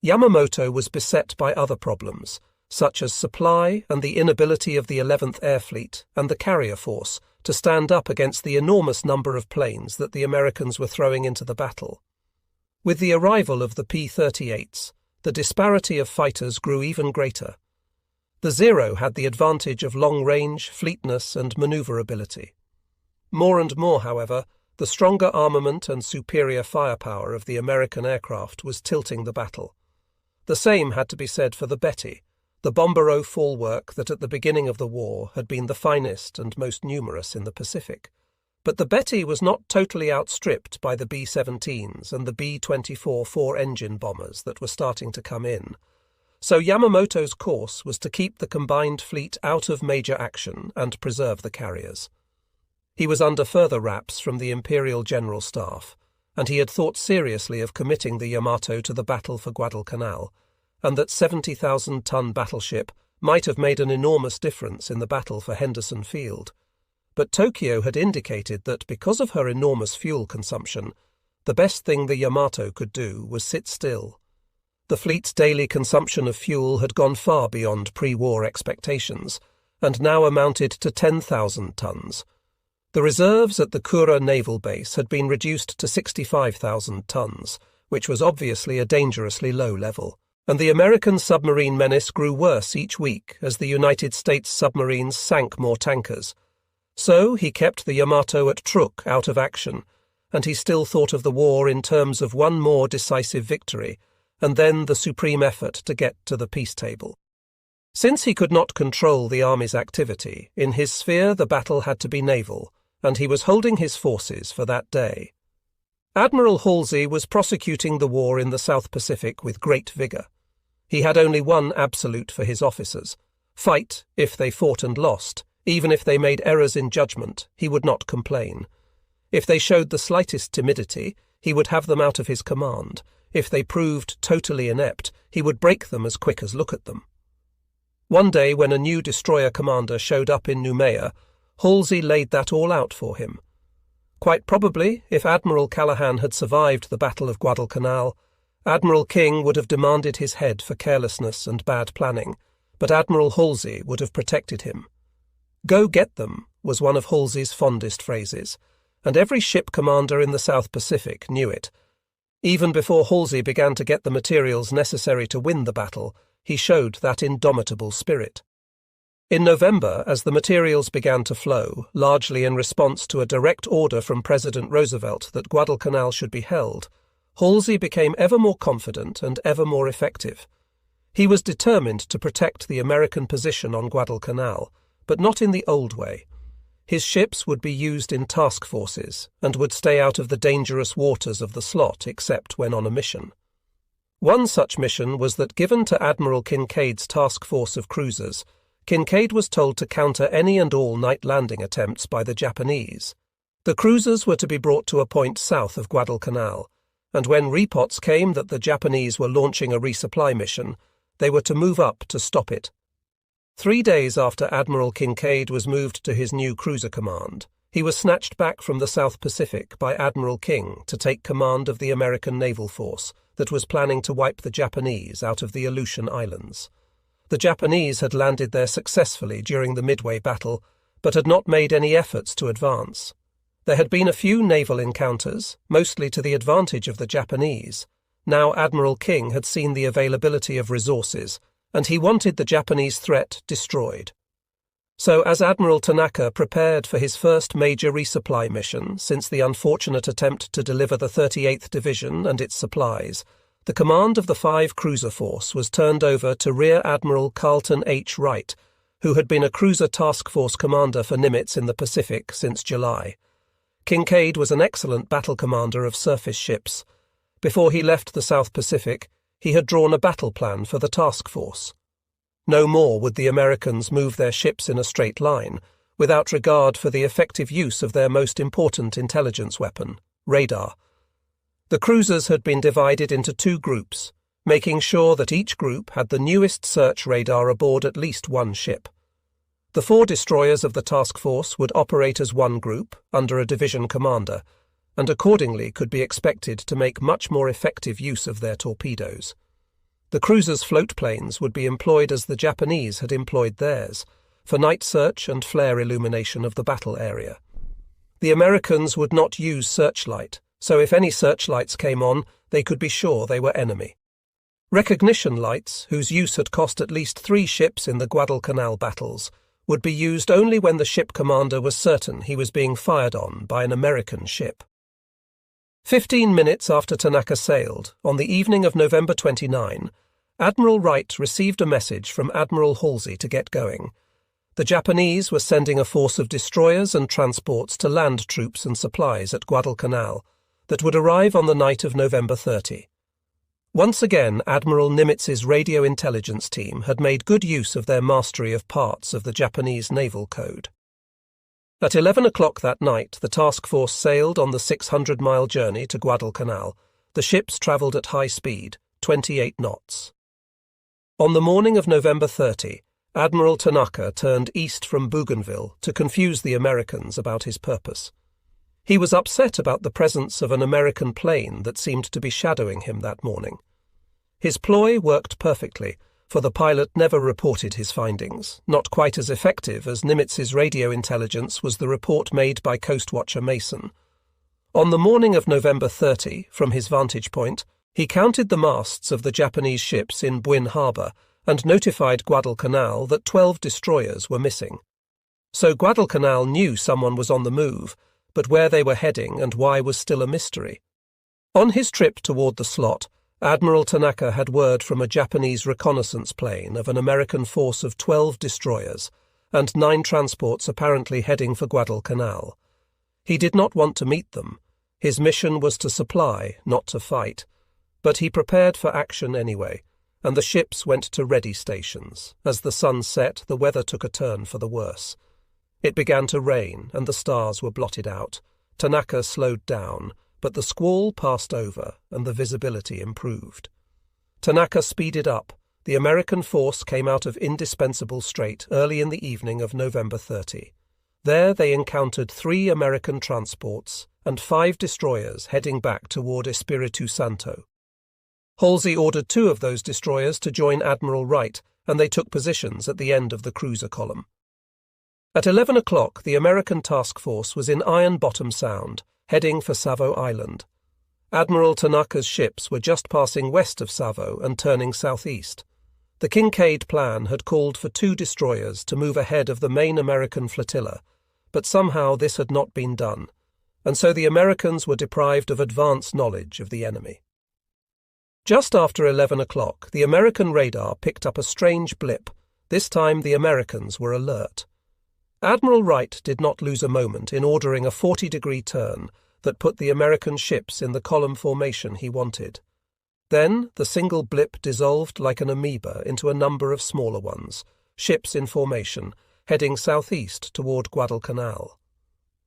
Yamamoto was beset by other problems, such as supply and the inability of the 11th Air Fleet and the carrier force to stand up against the enormous number of planes that the Americans were throwing into the battle. With the arrival of the P-38s, the disparity of fighters grew even greater. The Zero had the advantage of long range, fleetness, and maneuverability. More and more, however, the stronger armament and superior firepower of the American aircraft was tilting the battle. The same had to be said for the Betty, the Bombero fallwork that at the beginning of the war had been the finest and most numerous in the Pacific. But the Betty was not totally outstripped by the B-17s and the B-24 four-engine bombers that were starting to come in. So Yamamoto's course was to keep the combined fleet out of major action and preserve the carriers. He was under further wraps from the Imperial General Staff, and he had thought seriously of committing the Yamato to the battle for Guadalcanal, and that 70,000-ton battleship might have made an enormous difference in the battle for Henderson Field. but Tokyo had indicated that because of her enormous fuel consumption, the best thing the Yamato could do was sit still. The fleet's daily consumption of fuel had gone far beyond pre-war expectations, and now amounted to 10,000 tons. The reserves at the Kura naval base had been reduced to 65,000 tons, which was obviously a dangerously low level, and the American submarine menace grew worse each week as the United States submarines sank more tankers. So he kept the Yamato at Truk out of action, and he still thought of the war in terms of one more decisive victory, and then the supreme effort to get to the peace table. Since he could not control the army's activity, in his sphere the battle had to be naval, and he was holding his forces for that day. Admiral Halsey was prosecuting the war in the South Pacific with great vigour. He had only one absolute for his officers: fight if they fought and lost. Even if they made errors in judgment, he would not complain. If they showed the slightest timidity, he would have them out of his command. If they proved totally inept, he would break them as quick as look at them. One day, when a new destroyer commander showed up in Noumea, Halsey laid that all out for him. Quite probably, if Admiral Callahan had survived the Battle of Guadalcanal, Admiral King would have demanded his head for carelessness and bad planning, but Admiral Halsey would have protected him. "Go get them" was one of Halsey's fondest phrases, and every ship commander in the South Pacific knew it. Even before Halsey began to get the materials necessary to win the battle, he showed that indomitable spirit. In November, as the materials began to flow, largely in response to a direct order from President Roosevelt that Guadalcanal should be held, Halsey became ever more confident and ever more effective. He was determined to protect the American position on Guadalcanal, but not in the old way. His ships would be used in task forces and would stay out of the dangerous waters of the slot except when on a mission. One such mission was that, given to Admiral Kinkaid's task force of cruisers, Kinkaid was told to counter any and all night landing attempts by the Japanese. The cruisers were to be brought to a point south of Guadalcanal, and when reports came that the Japanese were launching a resupply mission, they were to move up to stop it. 3 days after Admiral Kinkaid was moved to his new cruiser command, he was snatched back from the South Pacific by Admiral King to take command of the American naval force that was planning to wipe the Japanese out of the Aleutian Islands. The Japanese had landed there successfully during the Midway battle, but had not made any efforts to advance. There had been a few naval encounters, mostly to the advantage of the Japanese. Now Admiral King had seen the availability of resources, and he wanted the Japanese threat destroyed. So as Admiral Tanaka prepared for his first major resupply mission since the unfortunate attempt to deliver the 38th Division and its supplies, the command of the 5 cruiser force was turned over to Rear Admiral Carlton H. Wright, who had been a cruiser task force commander for Nimitz in the Pacific since July. Kinkaid was an excellent battle commander of surface ships. Before he left the South Pacific, he had drawn a battle plan for the task force. No more would the Americans move their ships in a straight line, without regard for the effective use of their most important intelligence weapon, radar. The cruisers had been divided into 2 groups, making sure that each group had the newest search radar aboard at least one ship. The 4 destroyers of the task force would operate as one group, under a division commander, and accordingly could be expected to make much more effective use of their torpedoes. The cruisers' float planes would be employed as the Japanese had employed theirs, for night search and flare illumination of the battle area. The Americans would not use searchlight, so if any searchlights came on, they could be sure they were enemy. Recognition lights, whose use had cost at least 3 ships in the Guadalcanal battles, would be used only when the ship commander was certain he was being fired on by an American ship. 15 minutes after Tanaka sailed, on the evening of November 29, Admiral Wright received a message from Admiral Halsey to get going. The Japanese were sending a force of destroyers and transports to land troops and supplies at Guadalcanal that would arrive on the night of November 30. Once again, Admiral Nimitz's radio intelligence team had made good use of their mastery of parts of the Japanese naval code. At 11 o'clock that night, the task force sailed on the 600-mile journey to Guadalcanal. The ships travelled at high speed, 28 knots. On the morning of November 30, Admiral Tanaka turned east from Bougainville to confuse the Americans about his purpose. He was upset about the presence of an American plane that seemed to be shadowing him that morning. His ploy worked perfectly, for the pilot never reported his findings. Not quite as effective as Nimitz's radio intelligence was the report made by Coastwatcher Mason. On the morning of November 30, from his vantage point, he counted the masts of the Japanese ships in Buin Harbour and notified Guadalcanal that 12 destroyers were missing. So Guadalcanal knew someone was on the move, but where they were heading and why was still a mystery. On his trip toward the slot, Admiral Tanaka had word from a Japanese reconnaissance plane of an American force of 12 destroyers and 9 transports apparently heading for Guadalcanal. He did not want to meet them. His mission was to supply, not to fight. But he prepared for action anyway, and the ships went to ready stations. As the sun set, the weather took a turn for the worse. It began to rain, and the stars were blotted out. Tanaka slowed down, but the squall passed over, and the visibility improved. Tanaka speeded up. The American force came out of Indispensable Strait early in the evening of November 30. There they encountered 3 American transports and 5 destroyers heading back toward Espiritu Santo. Halsey ordered 2 of those destroyers to join Admiral Wright, and they took positions at the end of the cruiser column. At 11 o'clock, the American task force was in Iron Bottom Sound, heading for Savo Island. Admiral Tanaka's ships were just passing west of Savo and turning southeast. The Kincaid plan had called for 2 destroyers to move ahead of the main American flotilla, but somehow this had not been done, and so the Americans were deprived of advance knowledge of the enemy. Just after 11 o'clock, the American radar picked up a strange blip. This time the Americans were alert. Admiral Wright did not lose a moment in ordering a 40-degree turn that put the American ships in the column formation he wanted. Then the single blip dissolved like an amoeba into a number of smaller ones, ships in formation, heading southeast toward Guadalcanal.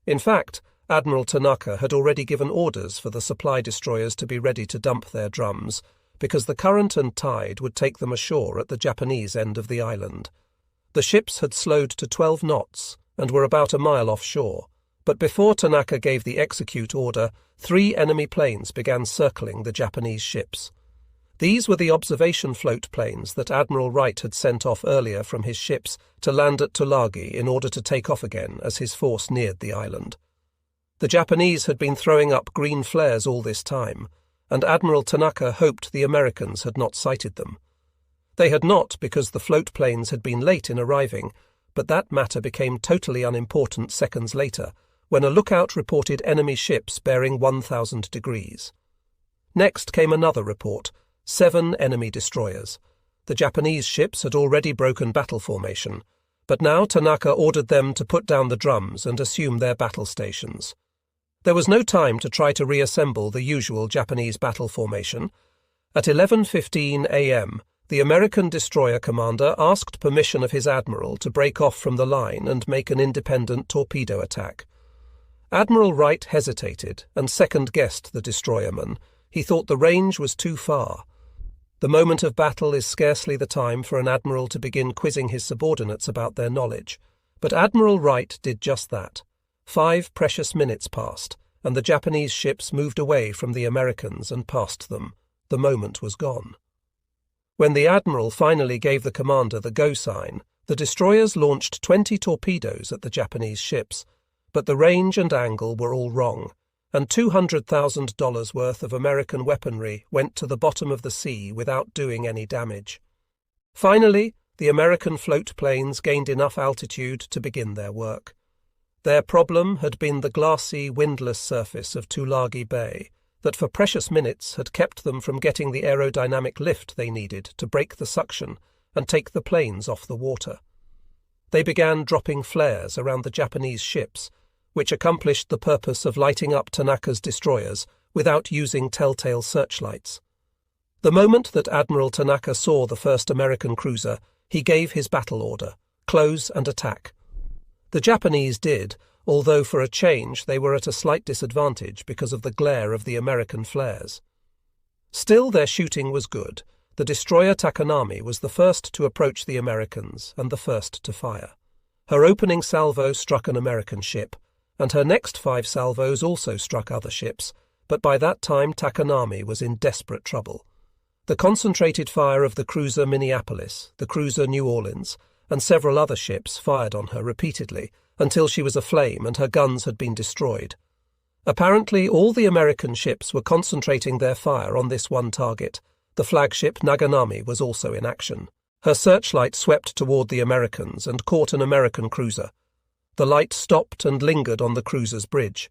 In fact, Admiral Tanaka had already given orders for the supply destroyers to be ready to dump their drums, because the current and tide would take them ashore at the Japanese end of the island. The ships had slowed to 12 knots and were about a mile offshore, but before Tanaka gave the execute order, 3 enemy planes began circling the Japanese ships. These were the observation float planes that Admiral Wright had sent off earlier from his ships to land at Tulagi in order to take off again as his force neared the island. The Japanese had been throwing up green flares all this time, and Admiral Tanaka hoped the Americans had not sighted them. They had not because the float planes had been late in arriving, but that matter became totally unimportant seconds later, when a lookout reported enemy ships bearing 1,000 degrees. Next came another report, 7 enemy destroyers. The Japanese ships had already broken battle formation, but now Tanaka ordered them to put down the drums and assume their battle stations. There was no time to try to reassemble the usual Japanese battle formation. At 11:15 a.m., the American destroyer commander asked permission of his admiral to break off from the line and make an independent torpedo attack. Admiral Wright hesitated and second-guessed the destroyerman. He thought the range was too far. The moment of battle is scarcely the time for an admiral to begin quizzing his subordinates about their knowledge, but Admiral Wright did just that. 5 precious minutes passed, and the Japanese ships moved away from the Americans and past them. The moment was gone. When the admiral finally gave the commander the go sign, the destroyers launched 20 torpedoes at the Japanese ships, but the range and angle were all wrong, and $200,000 worth of American weaponry went to the bottom of the sea without doing any damage. Finally, the American float planes gained enough altitude to begin their work. Their problem had been the glassy, windless surface of Tulagi Bay that for precious minutes had kept them from getting the aerodynamic lift they needed to break the suction and take the planes off the water. They began dropping flares around the Japanese ships, which accomplished the purpose of lighting up Tanaka's destroyers without using telltale searchlights. The moment that Admiral Tanaka saw the first American cruiser, he gave his battle order: close and attack. The Japanese did, although for a change they were at a slight disadvantage because of the glare of the American flares. Still, their shooting was good. the destroyer Takanami was the first to approach the Americans and the first to fire. Her opening salvo struck an American ship, and her next 5 salvos also struck other ships, but by that time Takanami was in desperate trouble. The concentrated fire of the cruiser Minneapolis, the cruiser New Orleans, and several other ships fired on her repeatedly until she was aflame and her guns had been destroyed. Apparently, all the American ships were concentrating their fire on this one target. The flagship Naganami was also in action. Her searchlight swept toward the Americans and caught an American cruiser. The light stopped and lingered on the cruiser's bridge.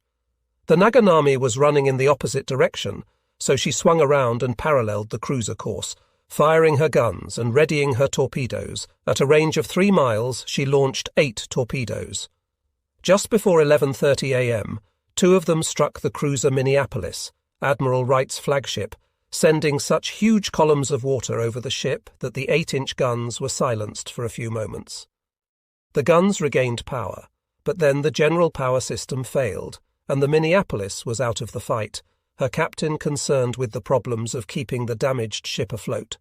The Naganami was running in the opposite direction, so she swung around and paralleled the cruiser course, firing her guns and readying her torpedoes. At a range of 3 miles, she launched 8 torpedoes. Just before 11:30 a.m., 2 of them struck the cruiser Minneapolis, Admiral Wright's flagship, sending such huge columns of water over the ship that the 8-inch guns were silenced for a few moments. The guns regained power, but then the general power system failed, and the Minneapolis was out of the fight, her captain concerned with the problems of keeping the damaged ship afloat.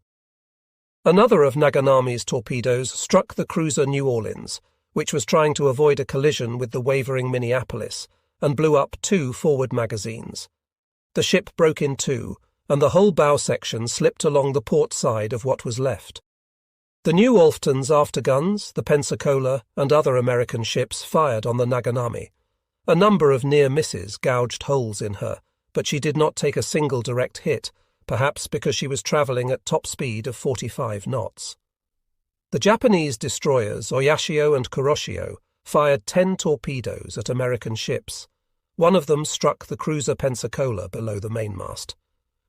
Another of Naganami's torpedoes struck the cruiser New Orleans, which was trying to avoid a collision with the wavering Minneapolis, and blew up 2 forward magazines. The ship broke in 2, and the whole bow section slipped along the port side of what was left. The New Olfton's afterguns, the Pensacola, and other American ships fired on the Naganami. A number of near misses gouged holes in her, but she did not take a single direct hit, perhaps because she was travelling at top speed of 45 knots. The Japanese destroyers Oyashio and Kuroshio fired 10 torpedoes at American ships. One of them struck the cruiser Pensacola below the mainmast.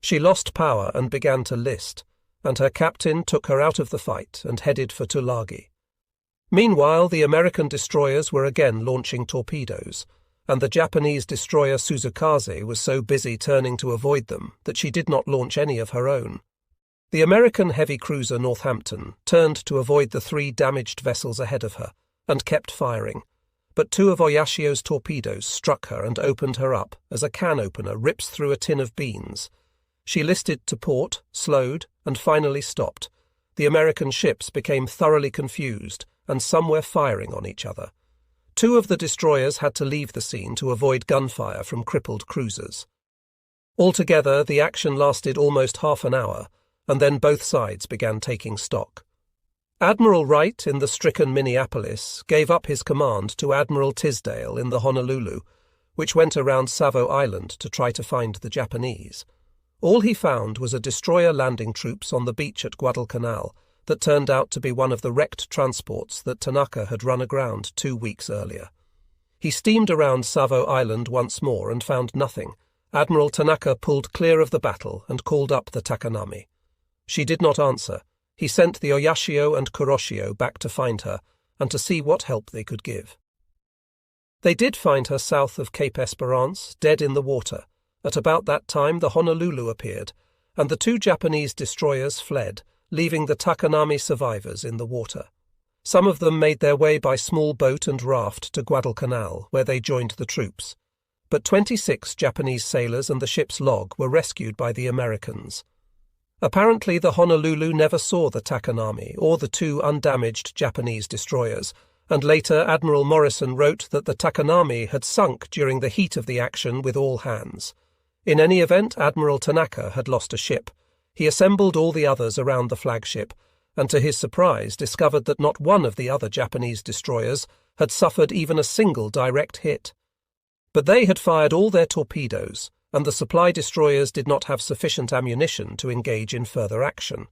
She lost power and began to list, and her captain took her out of the fight and headed for Tulagi. Meanwhile, the American destroyers were again launching torpedoes, and the Japanese destroyer Suzukaze was so busy turning to avoid them that she did not launch any of her own. The American heavy cruiser Northampton turned to avoid the 3 damaged vessels ahead of her, and kept firing, but 2 of Oyashio's torpedoes struck her and opened her up as a can opener rips through a tin of beans. She listed to port, slowed, and finally stopped. The American ships became thoroughly confused, and some were firing on each other. 2 of the destroyers had to leave the scene to avoid gunfire from crippled cruisers. Altogether, the action lasted almost half an hour, and then both sides began taking stock. Admiral Wright in the stricken Minneapolis gave up his command to Admiral Tisdale in the Honolulu, which went around Savo Island to try to find the Japanese. All he found was a destroyer landing troops on the beach at Guadalcanal that turned out to be one of the wrecked transports that Tanaka had run aground 2 weeks earlier. He steamed around Savo Island once more and found nothing. Admiral Tanaka pulled clear of the battle and called up the Takanami. She did not answer. He sent the Oyashio and Kuroshio back to find her and to see what help they could give. They did find her south of Cape Esperance, dead in the water. At about that time the Honolulu appeared, and the 2 Japanese destroyers fled, leaving the Takanami survivors in the water. Some of them made their way by small boat and raft to Guadalcanal, where they joined the troops. But 26 Japanese sailors and the ship's log were rescued by the Americans. Apparently the Honolulu never saw the Takanami or the 2 undamaged Japanese destroyers, and later Admiral Morrison wrote that the Takanami had sunk during the heat of the action with all hands. In any event, Admiral Tanaka had lost a ship. He assembled all the others around the flagship, and to his surprise discovered that not one of the other Japanese destroyers had suffered even a single direct hit. But they had fired all their torpedoes, and the supply destroyers did not have sufficient ammunition to engage in further action.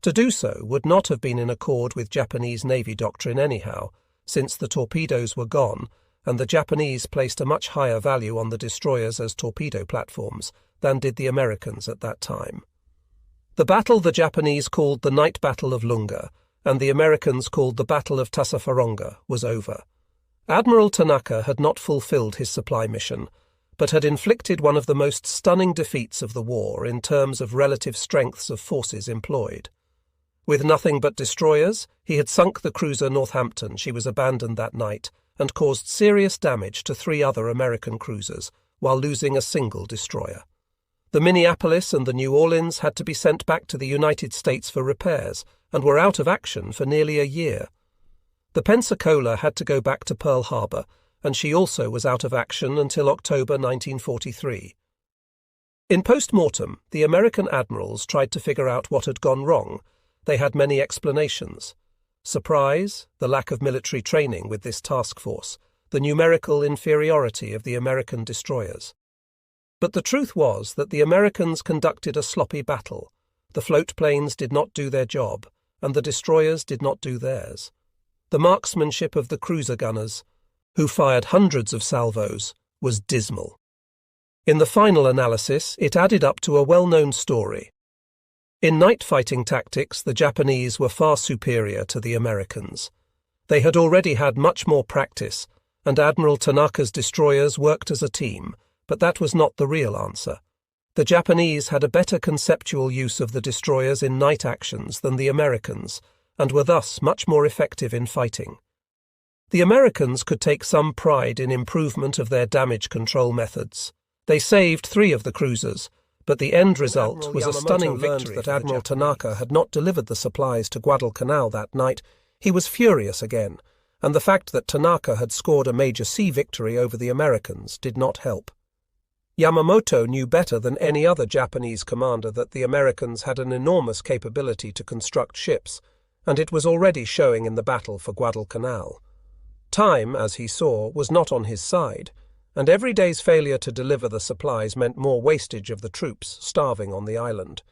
To do so would not have been in accord with Japanese Navy doctrine anyhow, since the torpedoes were gone, and the Japanese placed a much higher value on the destroyers as torpedo platforms than did the Americans at that time. The battle the Japanese called the Night Battle of Lunga, and the Americans called the Battle of Tassafaronga, was over. Admiral Tanaka had not fulfilled his supply mission, but had inflicted one of the most stunning defeats of the war in terms of relative strengths of forces employed. With nothing but destroyers, he had sunk the cruiser Northampton. She was abandoned that night, and caused serious damage to 3 other American cruisers, while losing a single destroyer. The Minneapolis and the New Orleans had to be sent back to the United States for repairs and were out of action for nearly a year. The Pensacola had to go back to Pearl Harbor, and she also was out of action until October 1943. In post-mortem, the American admirals tried to figure out what had gone wrong. They had many explanations. Surprise, the lack of military training with this task force, the numerical inferiority of the American destroyers. But the truth was that the Americans conducted a sloppy battle. The float planes did not do their job, and the destroyers did not do theirs. The marksmanship of the cruiser gunners, who fired hundreds of salvos, was dismal. In the final analysis, it added up to a well-known story. In night fighting tactics, the Japanese were far superior to the Americans. They had already had much more practice, and Admiral Tanaka's destroyers worked as a team, but that was not the real answer. The Japanese had a better conceptual use of the destroyers in night actions than the Americans, and were thus much more effective in fighting. The Americans could take some pride in improvement of their damage control methods. They saved 3 of the cruisers, but the end result was a stunning victory. That Admiral Tanaka had not delivered the supplies to Guadalcanal that night. He was furious again, and the fact that Tanaka had scored a major sea victory over the Americans did not help. Yamamoto knew better than any other Japanese commander that the Americans had an enormous capability to construct ships, and it was already showing in the battle for Guadalcanal. Time, as he saw, was not on his side, and every day's failure to deliver the supplies meant more wastage of the troops starving on the island.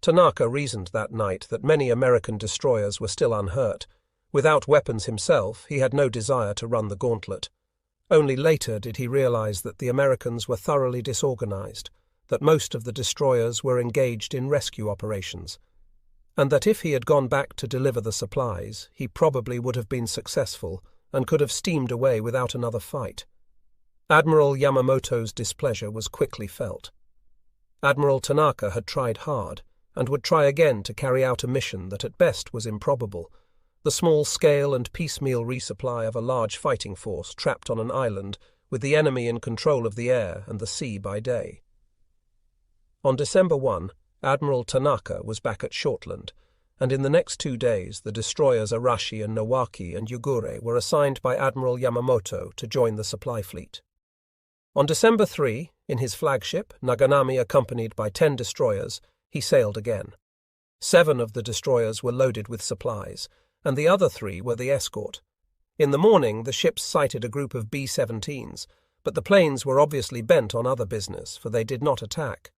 Tanaka reasoned that night that many American destroyers were still unhurt. Without weapons himself, he had no desire to run the gauntlet. Only later did he realize that the Americans were thoroughly disorganized, that most of the destroyers were engaged in rescue operations, and that if he had gone back to deliver the supplies, he probably would have been successful and could have steamed away without another fight. Admiral Yamamoto's displeasure was quickly felt. Admiral Tanaka had tried hard, and would try again to carry out a mission that at best was improbable, the small-scale and piecemeal resupply of a large fighting force trapped on an island with the enemy in control of the air and the sea by day. On December 1, Admiral Tanaka was back at Shortland, and in the next 2 days the destroyers Arashi and Nowaki and Yugure were assigned by Admiral Yamamoto to join the supply fleet. On December 3, in his flagship, Naganami accompanied by 10 destroyers, he sailed again. 7 of the destroyers were loaded with supplies, and the other 3 were the escort. In the morning, the ships sighted a group of B-17s, but the planes were obviously bent on other business, for they did not attack.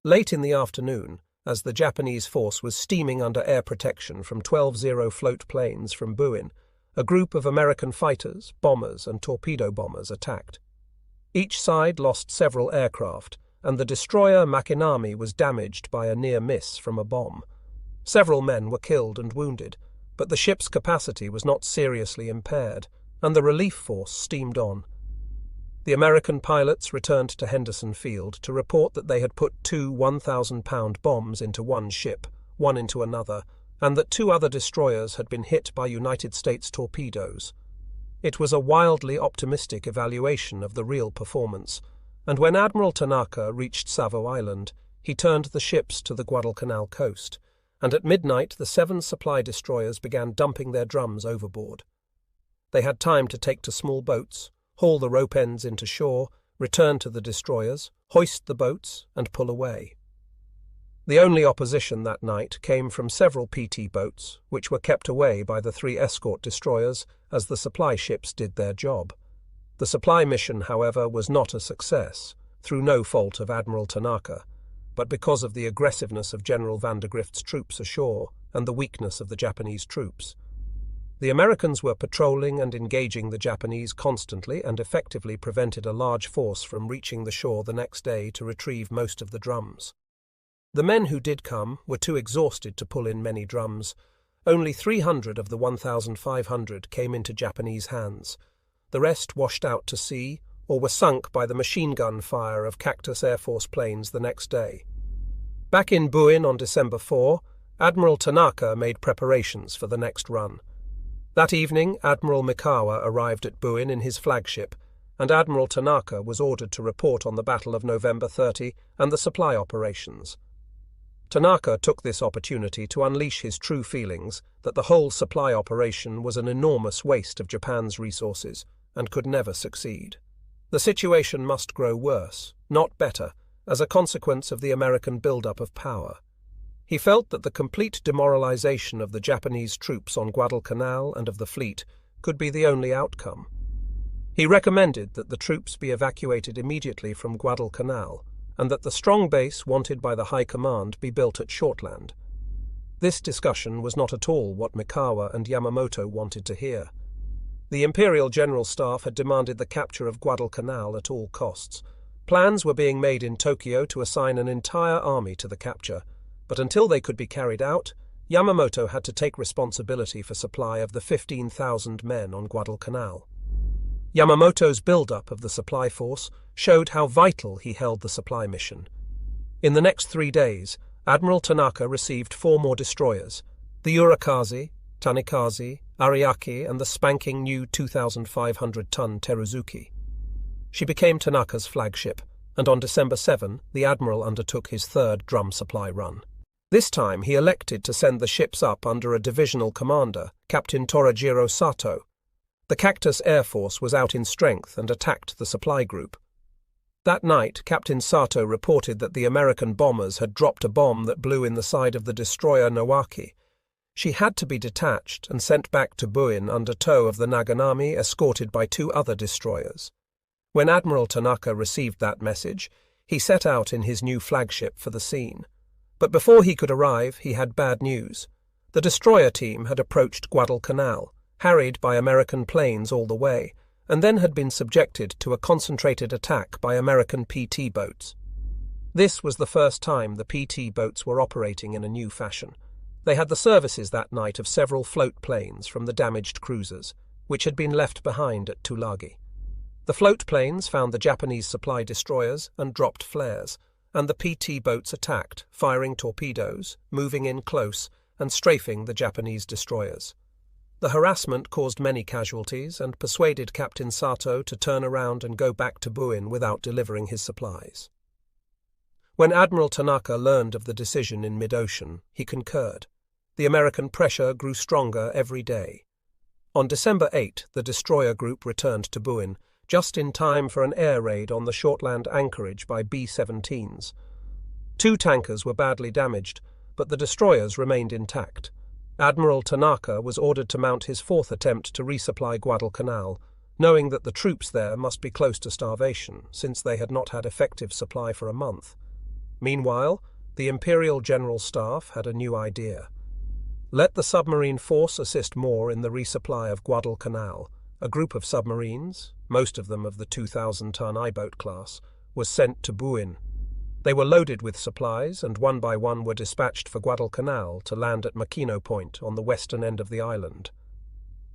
Late in the afternoon, as the Japanese force was steaming under air protection from 12 Zero float planes from Buin, a group of American fighters, bombers, and torpedo bombers attacked. Each side lost several aircraft, and the destroyer Makinami was damaged by a near miss from a bomb. Several men were killed and wounded, but the ship's capacity was not seriously impaired, and the relief force steamed on. The American pilots returned to Henderson Field to report that they had put 2 1,000-pound bombs into one ship, one into another, and that 2 other destroyers had been hit by United States torpedoes. It was a wildly optimistic evaluation of the real performance, and when Admiral Tanaka reached Savo Island, he turned the ships to the Guadalcanal coast, and at midnight the 7 supply destroyers began dumping their drums overboard. They had time to take to small boats, haul the rope ends into shore, return to the destroyers, hoist the boats, and pull away. The only opposition that night came from several PT boats, which were kept away by the 3 escort destroyers as the supply ships did their job. The supply mission, however, was not a success, through no fault of Admiral Tanaka, but because of the aggressiveness of General Vandergrift's troops ashore and the weakness of the Japanese troops. The Americans were patrolling and engaging the Japanese constantly and effectively prevented a large force from reaching the shore the next day to retrieve most of the drums. The men who did come were too exhausted to pull in many drums. Only 300 of the 1,500 came into Japanese hands. The rest washed out to sea or were sunk by the machine gun fire of Cactus Air Force planes the next day. Back in Buin on December 4, Admiral Tanaka made preparations for the next run. That evening, Admiral Mikawa arrived at Buin in his flagship, and Admiral Tanaka was ordered to report on the Battle of November 30 and the supply operations. Tanaka took this opportunity to unleash his true feelings that the whole supply operation was an enormous waste of Japan's resources and could never succeed. The situation must grow worse, not better, as a consequence of the American buildup of power. He felt that the complete demoralization of the Japanese troops on Guadalcanal and of the fleet could be the only outcome. He recommended that the troops be evacuated immediately from Guadalcanal, and that the strong base wanted by the High Command be built at Shortland. This discussion was not at all what Mikawa and Yamamoto wanted to hear. The Imperial General Staff had demanded the capture of Guadalcanal at all costs. Plans were being made in Tokyo to assign an entire army to the capture, but until they could be carried out, Yamamoto had to take responsibility for supply of the 15,000 men on Guadalcanal. Yamamoto's build-up of the supply force showed how vital he held the supply mission. In the next 3 days, Admiral Tanaka received 4 more destroyers, the Urikaze, Tanikaze, Ariake, and the spanking new 2,500-ton Teruzuki. She became Tanaka's flagship, and on December 7, the Admiral undertook his 3rd drum supply run. This time he elected to send the ships up under a divisional commander, Captain Torajiro Sato. The Cactus Air Force was out in strength and attacked the supply group. That night, Captain Sato reported that the American bombers had dropped a bomb that blew in the side of the destroyer Nawaki. She had to be detached and sent back to Buin under tow of the Naganami, escorted by 2 other destroyers. When Admiral Tanaka received that message, he set out in his new flagship for the scene. But before he could arrive, he had bad news. The destroyer team had approached Guadalcanal, harried by American planes all the way, and then had been subjected to a concentrated attack by American PT boats. This was the first time the PT boats were operating in a new fashion. They had the services that night of several float planes from the damaged cruisers, which had been left behind at Tulagi. The float planes found the Japanese supply destroyers and dropped flares, and the PT boats attacked, firing torpedoes, moving in close, and strafing the Japanese destroyers. The harassment caused many casualties and persuaded Captain Sato to turn around and go back to Buin without delivering his supplies. When Admiral Tanaka learned of the decision in mid-ocean, he concurred. The American pressure grew stronger every day. On December 8, the destroyer group returned to Buin, just in time for an air raid on the Shortland anchorage by B-17s. 2 tankers were badly damaged, but the destroyers remained intact. Admiral Tanaka was ordered to mount his 4th attempt to resupply Guadalcanal, knowing that the troops there must be close to starvation, since they had not had effective supply for a month. Meanwhile, the Imperial General Staff had a new idea. Let the submarine force assist more in the resupply of Guadalcanal. A group of submarines, most of them of the 2,000-ton I-boat class, was sent to Buin. They were loaded with supplies and one by one were dispatched for Guadalcanal to land at Makino Point on the western end of the island.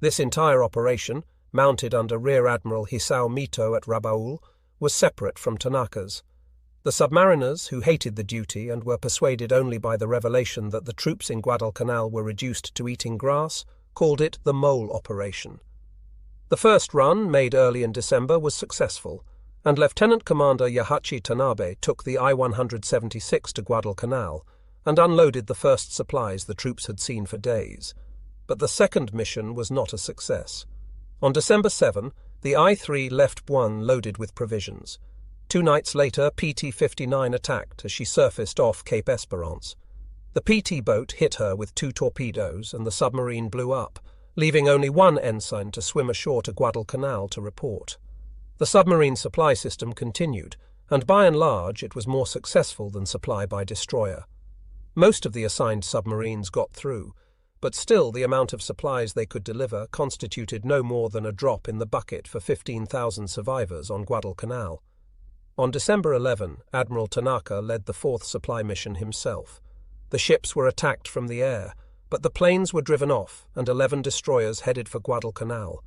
This entire operation, mounted under Rear Admiral Hisao Mito at Rabaul, was separate from Tanaka's. The submariners, who hated the duty and were persuaded only by the revelation that the troops in Guadalcanal were reduced to eating grass, called it the Mole Operation. The first run, made early in December, was successful, and Lieutenant Commander Yahachi Tanabe took the I-176 to Guadalcanal and unloaded the first supplies the troops had seen for days. But the second mission was not a success. On December 7, the I-3 left Buin loaded with provisions. 2 nights later, PT-59 attacked as she surfaced off Cape Esperance. The PT boat hit her with 2 torpedoes and the submarine blew up, leaving only 1 ensign to swim ashore to Guadalcanal to report. The submarine supply system continued, and by and large it was more successful than supply by destroyer. Most of the assigned submarines got through, but still the amount of supplies they could deliver constituted no more than a drop in the bucket for 15,000 survivors on Guadalcanal. On December 11, Admiral Tanaka led the 4th supply mission himself. The ships were attacked from the air, but the planes were driven off and 11 destroyers headed for Guadalcanal.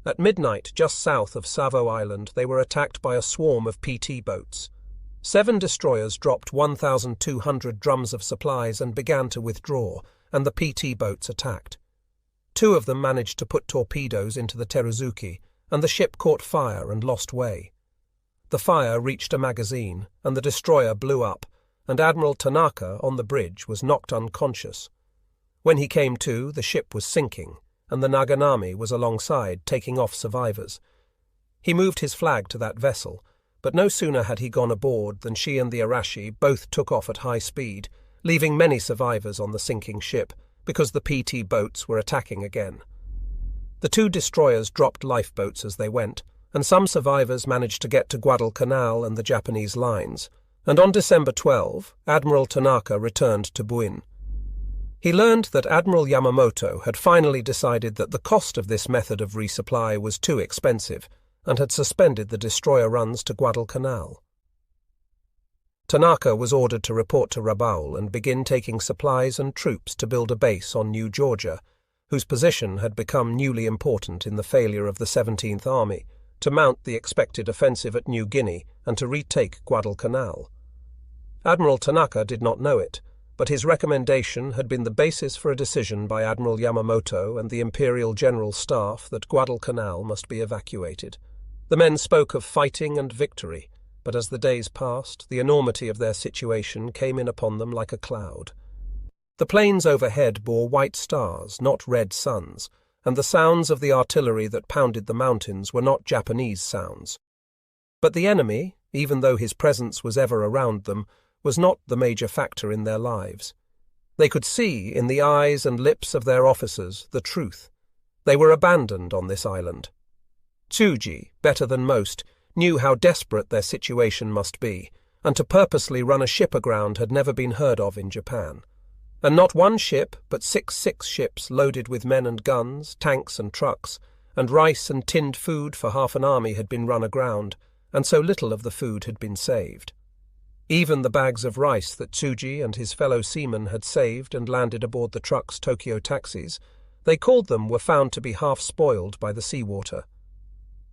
At midnight, just south of Savo Island, they were attacked by a swarm of PT boats. 7 destroyers dropped 1,200 drums of supplies and began to withdraw, and the PT boats attacked. 2 of them managed to put torpedoes into the Teruzuki, and the ship caught fire and lost way. The fire reached a magazine, and the destroyer blew up, and Admiral Tanaka on the bridge was knocked unconscious. When he came to, the ship was sinking, and the Naganami was alongside, taking off survivors. He moved his flag to that vessel, but no sooner had he gone aboard than she and the Arashi both took off at high speed, leaving many survivors on the sinking ship, because the PT boats were attacking again. The two destroyers dropped lifeboats as they went, and some survivors managed to get to Guadalcanal and the Japanese lines, and on December 12, Admiral Tanaka returned to Buin. He learned that Admiral Yamamoto had finally decided that the cost of this method of resupply was too expensive, and had suspended the destroyer runs to Guadalcanal. Tanaka was ordered to report to Rabaul and begin taking supplies and troops to build a base on New Georgia, whose position had become newly important in the failure of the 17th Army, to mount the expected offensive at New Guinea and to retake Guadalcanal. Admiral Tanaka did not know it, but his recommendation had been the basis for a decision by Admiral Yamamoto and the Imperial General Staff that Guadalcanal must be evacuated. The men spoke of fighting and victory, but as the days passed, the enormity of their situation came in upon them like a cloud. The plains overhead bore white stars, not red suns, and the sounds of the artillery that pounded the mountains were not Japanese sounds. But the enemy, even though his presence was ever around them, was not the major factor in their lives. They could see in the eyes and lips of their officers the truth. They were abandoned on this island. Tsuji, better than most, knew how desperate their situation must be, and to purposely run a ship aground had never been heard of in Japan. And not one ship, but six ships loaded with men and guns, tanks and trucks, and rice and tinned food for half an army had been run aground, and so little of the food had been saved. Even the bags of rice that Tsuji and his fellow seamen had saved and landed aboard the truck's Tokyo taxis, they called them, were found to be half spoiled by the seawater.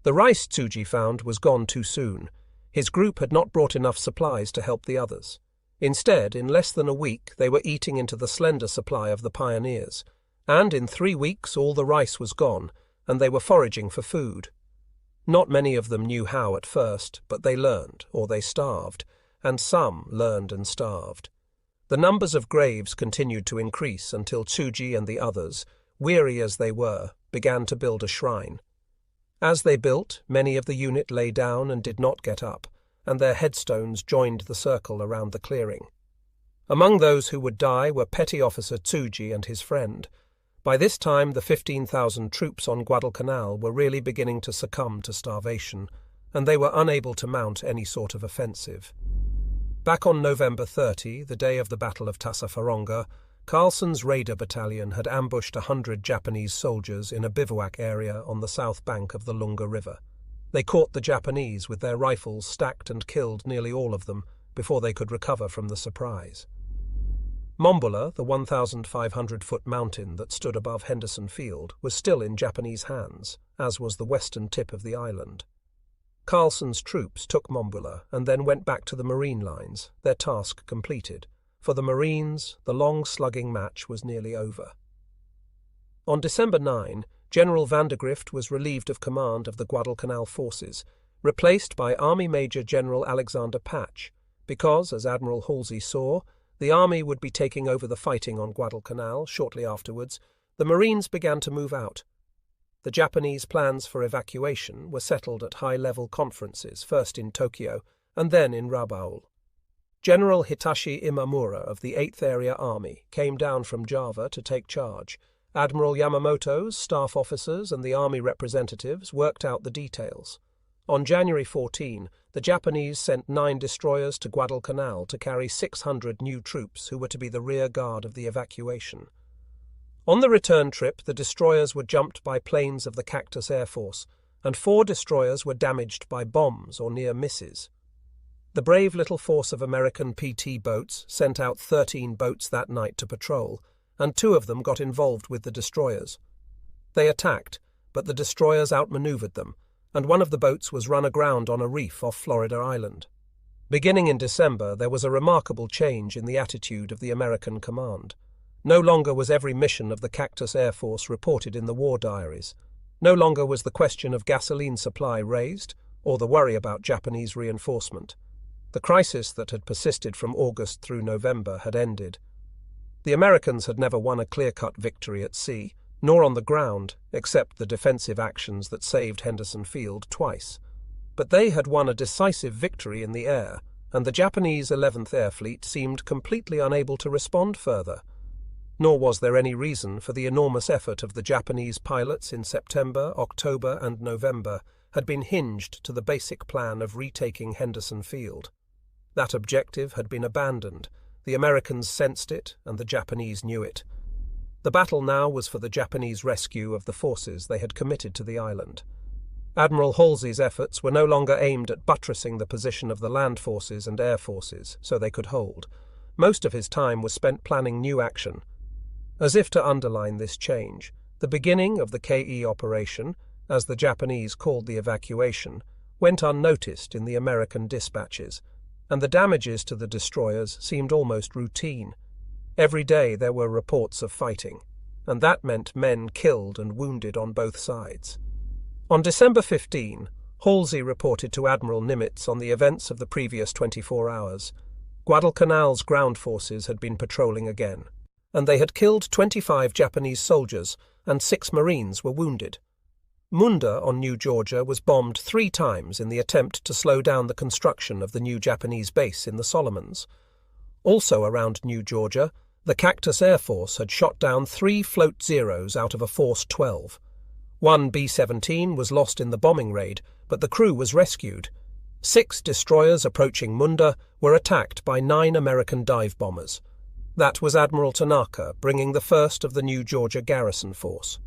The rice Tsuji found was gone too soon. His group had not brought enough supplies to help the others. Instead, in less than a week, they were eating into the slender supply of the pioneers, and in 3 weeks all the rice was gone, and they were foraging for food. Not many of them knew how at first, but they learned, or they starved, and some learned and starved. The numbers of graves continued to increase until Tsuji and the others, weary as they were, began to build a shrine. As they built, many of the unit lay down and did not get up, and their headstones joined the circle around the clearing. Among those who would die were Petty Officer Tsuji and his friend. By this time, the 15,000 troops on Guadalcanal were really beginning to succumb to starvation, and they were unable to mount any sort of offensive. Back on November 30, the day of the Battle of Tassafaronga, Carlson's Raider Battalion had ambushed 100 Japanese soldiers in a bivouac area on the south bank of the Lunga River. They caught the Japanese with their rifles stacked and killed nearly all of them before they could recover from the surprise. Mombula, the 1,500-foot mountain that stood above Henderson Field, was still in Japanese hands, as was the western tip of the island. Carlson's troops took Mombula and then went back to the marine lines, their task completed. For the Marines, the long slugging match was nearly over. On December 9, General Vandergrift was relieved of command of the Guadalcanal forces, replaced by Army Major General Alexander Patch, because, as Admiral Halsey saw, the army would be taking over the fighting on Guadalcanal shortly afterwards. The Marines began to move out. The Japanese plans for evacuation were settled at high-level conferences, first in Tokyo and then in Rabaul. General Hitashi Imamura of the 8th Area Army came down from Java to take charge. Admiral Yamamoto's staff officers and the army representatives worked out the details. On January 14, the Japanese sent 9 destroyers to Guadalcanal to carry 600 new troops who were to be the rear guard of the evacuation. On the return trip, the destroyers were jumped by planes of the Cactus Air Force, and 4 destroyers were damaged by bombs or near misses. The brave little force of American PT boats sent out 13 boats that night to patrol, and 2 of them got involved with the destroyers. They attacked, but the destroyers outmaneuvered them, and one of the boats was run aground on a reef off Florida Island. Beginning in December, there was a remarkable change in the attitude of the American command. No longer was every mission of the Cactus Air Force reported in the war diaries. No longer was the question of gasoline supply raised, or the worry about Japanese reinforcement. The crisis that had persisted from August through November had ended. The Americans had never won a clear-cut victory at sea, nor on the ground, except the defensive actions that saved Henderson Field twice. But they had won a decisive victory in the air, and the Japanese 11th Air Fleet seemed completely unable to respond further. Nor was there any reason for the enormous effort of the Japanese pilots in September, October, and November had been hinged to the basic plan of retaking Henderson Field. That objective had been abandoned. The Americans sensed it, and the Japanese knew it. The battle now was for the Japanese rescue of the forces they had committed to the island. Admiral Halsey's efforts were no longer aimed at buttressing the position of the land forces and air forces so they could hold. Most of his time was spent planning new action. As if to underline this change, the beginning of the KE operation, as the Japanese called the evacuation, went unnoticed in the American dispatches, and the damages to the destroyers seemed almost routine. Every day there were reports of fighting, and that meant men killed and wounded on both sides. On December 15, Halsey reported to Admiral Nimitz on the events of the previous 24 hours. Guadalcanal's ground forces had been patrolling again, and they had killed 25 Japanese soldiers, and 6 Marines were wounded. Munda on New Georgia was bombed 3 times in the attempt to slow down the construction of the new Japanese base in the Solomons. Also around New Georgia, the Cactus Air Force had shot down 3 Float Zeros out of a Force 12. One B-17 was lost in the bombing raid, but the crew was rescued. 6 destroyers approaching Munda were attacked by 9 American dive bombers. That was Admiral Tanaka bringing the first of the New Georgia garrison force.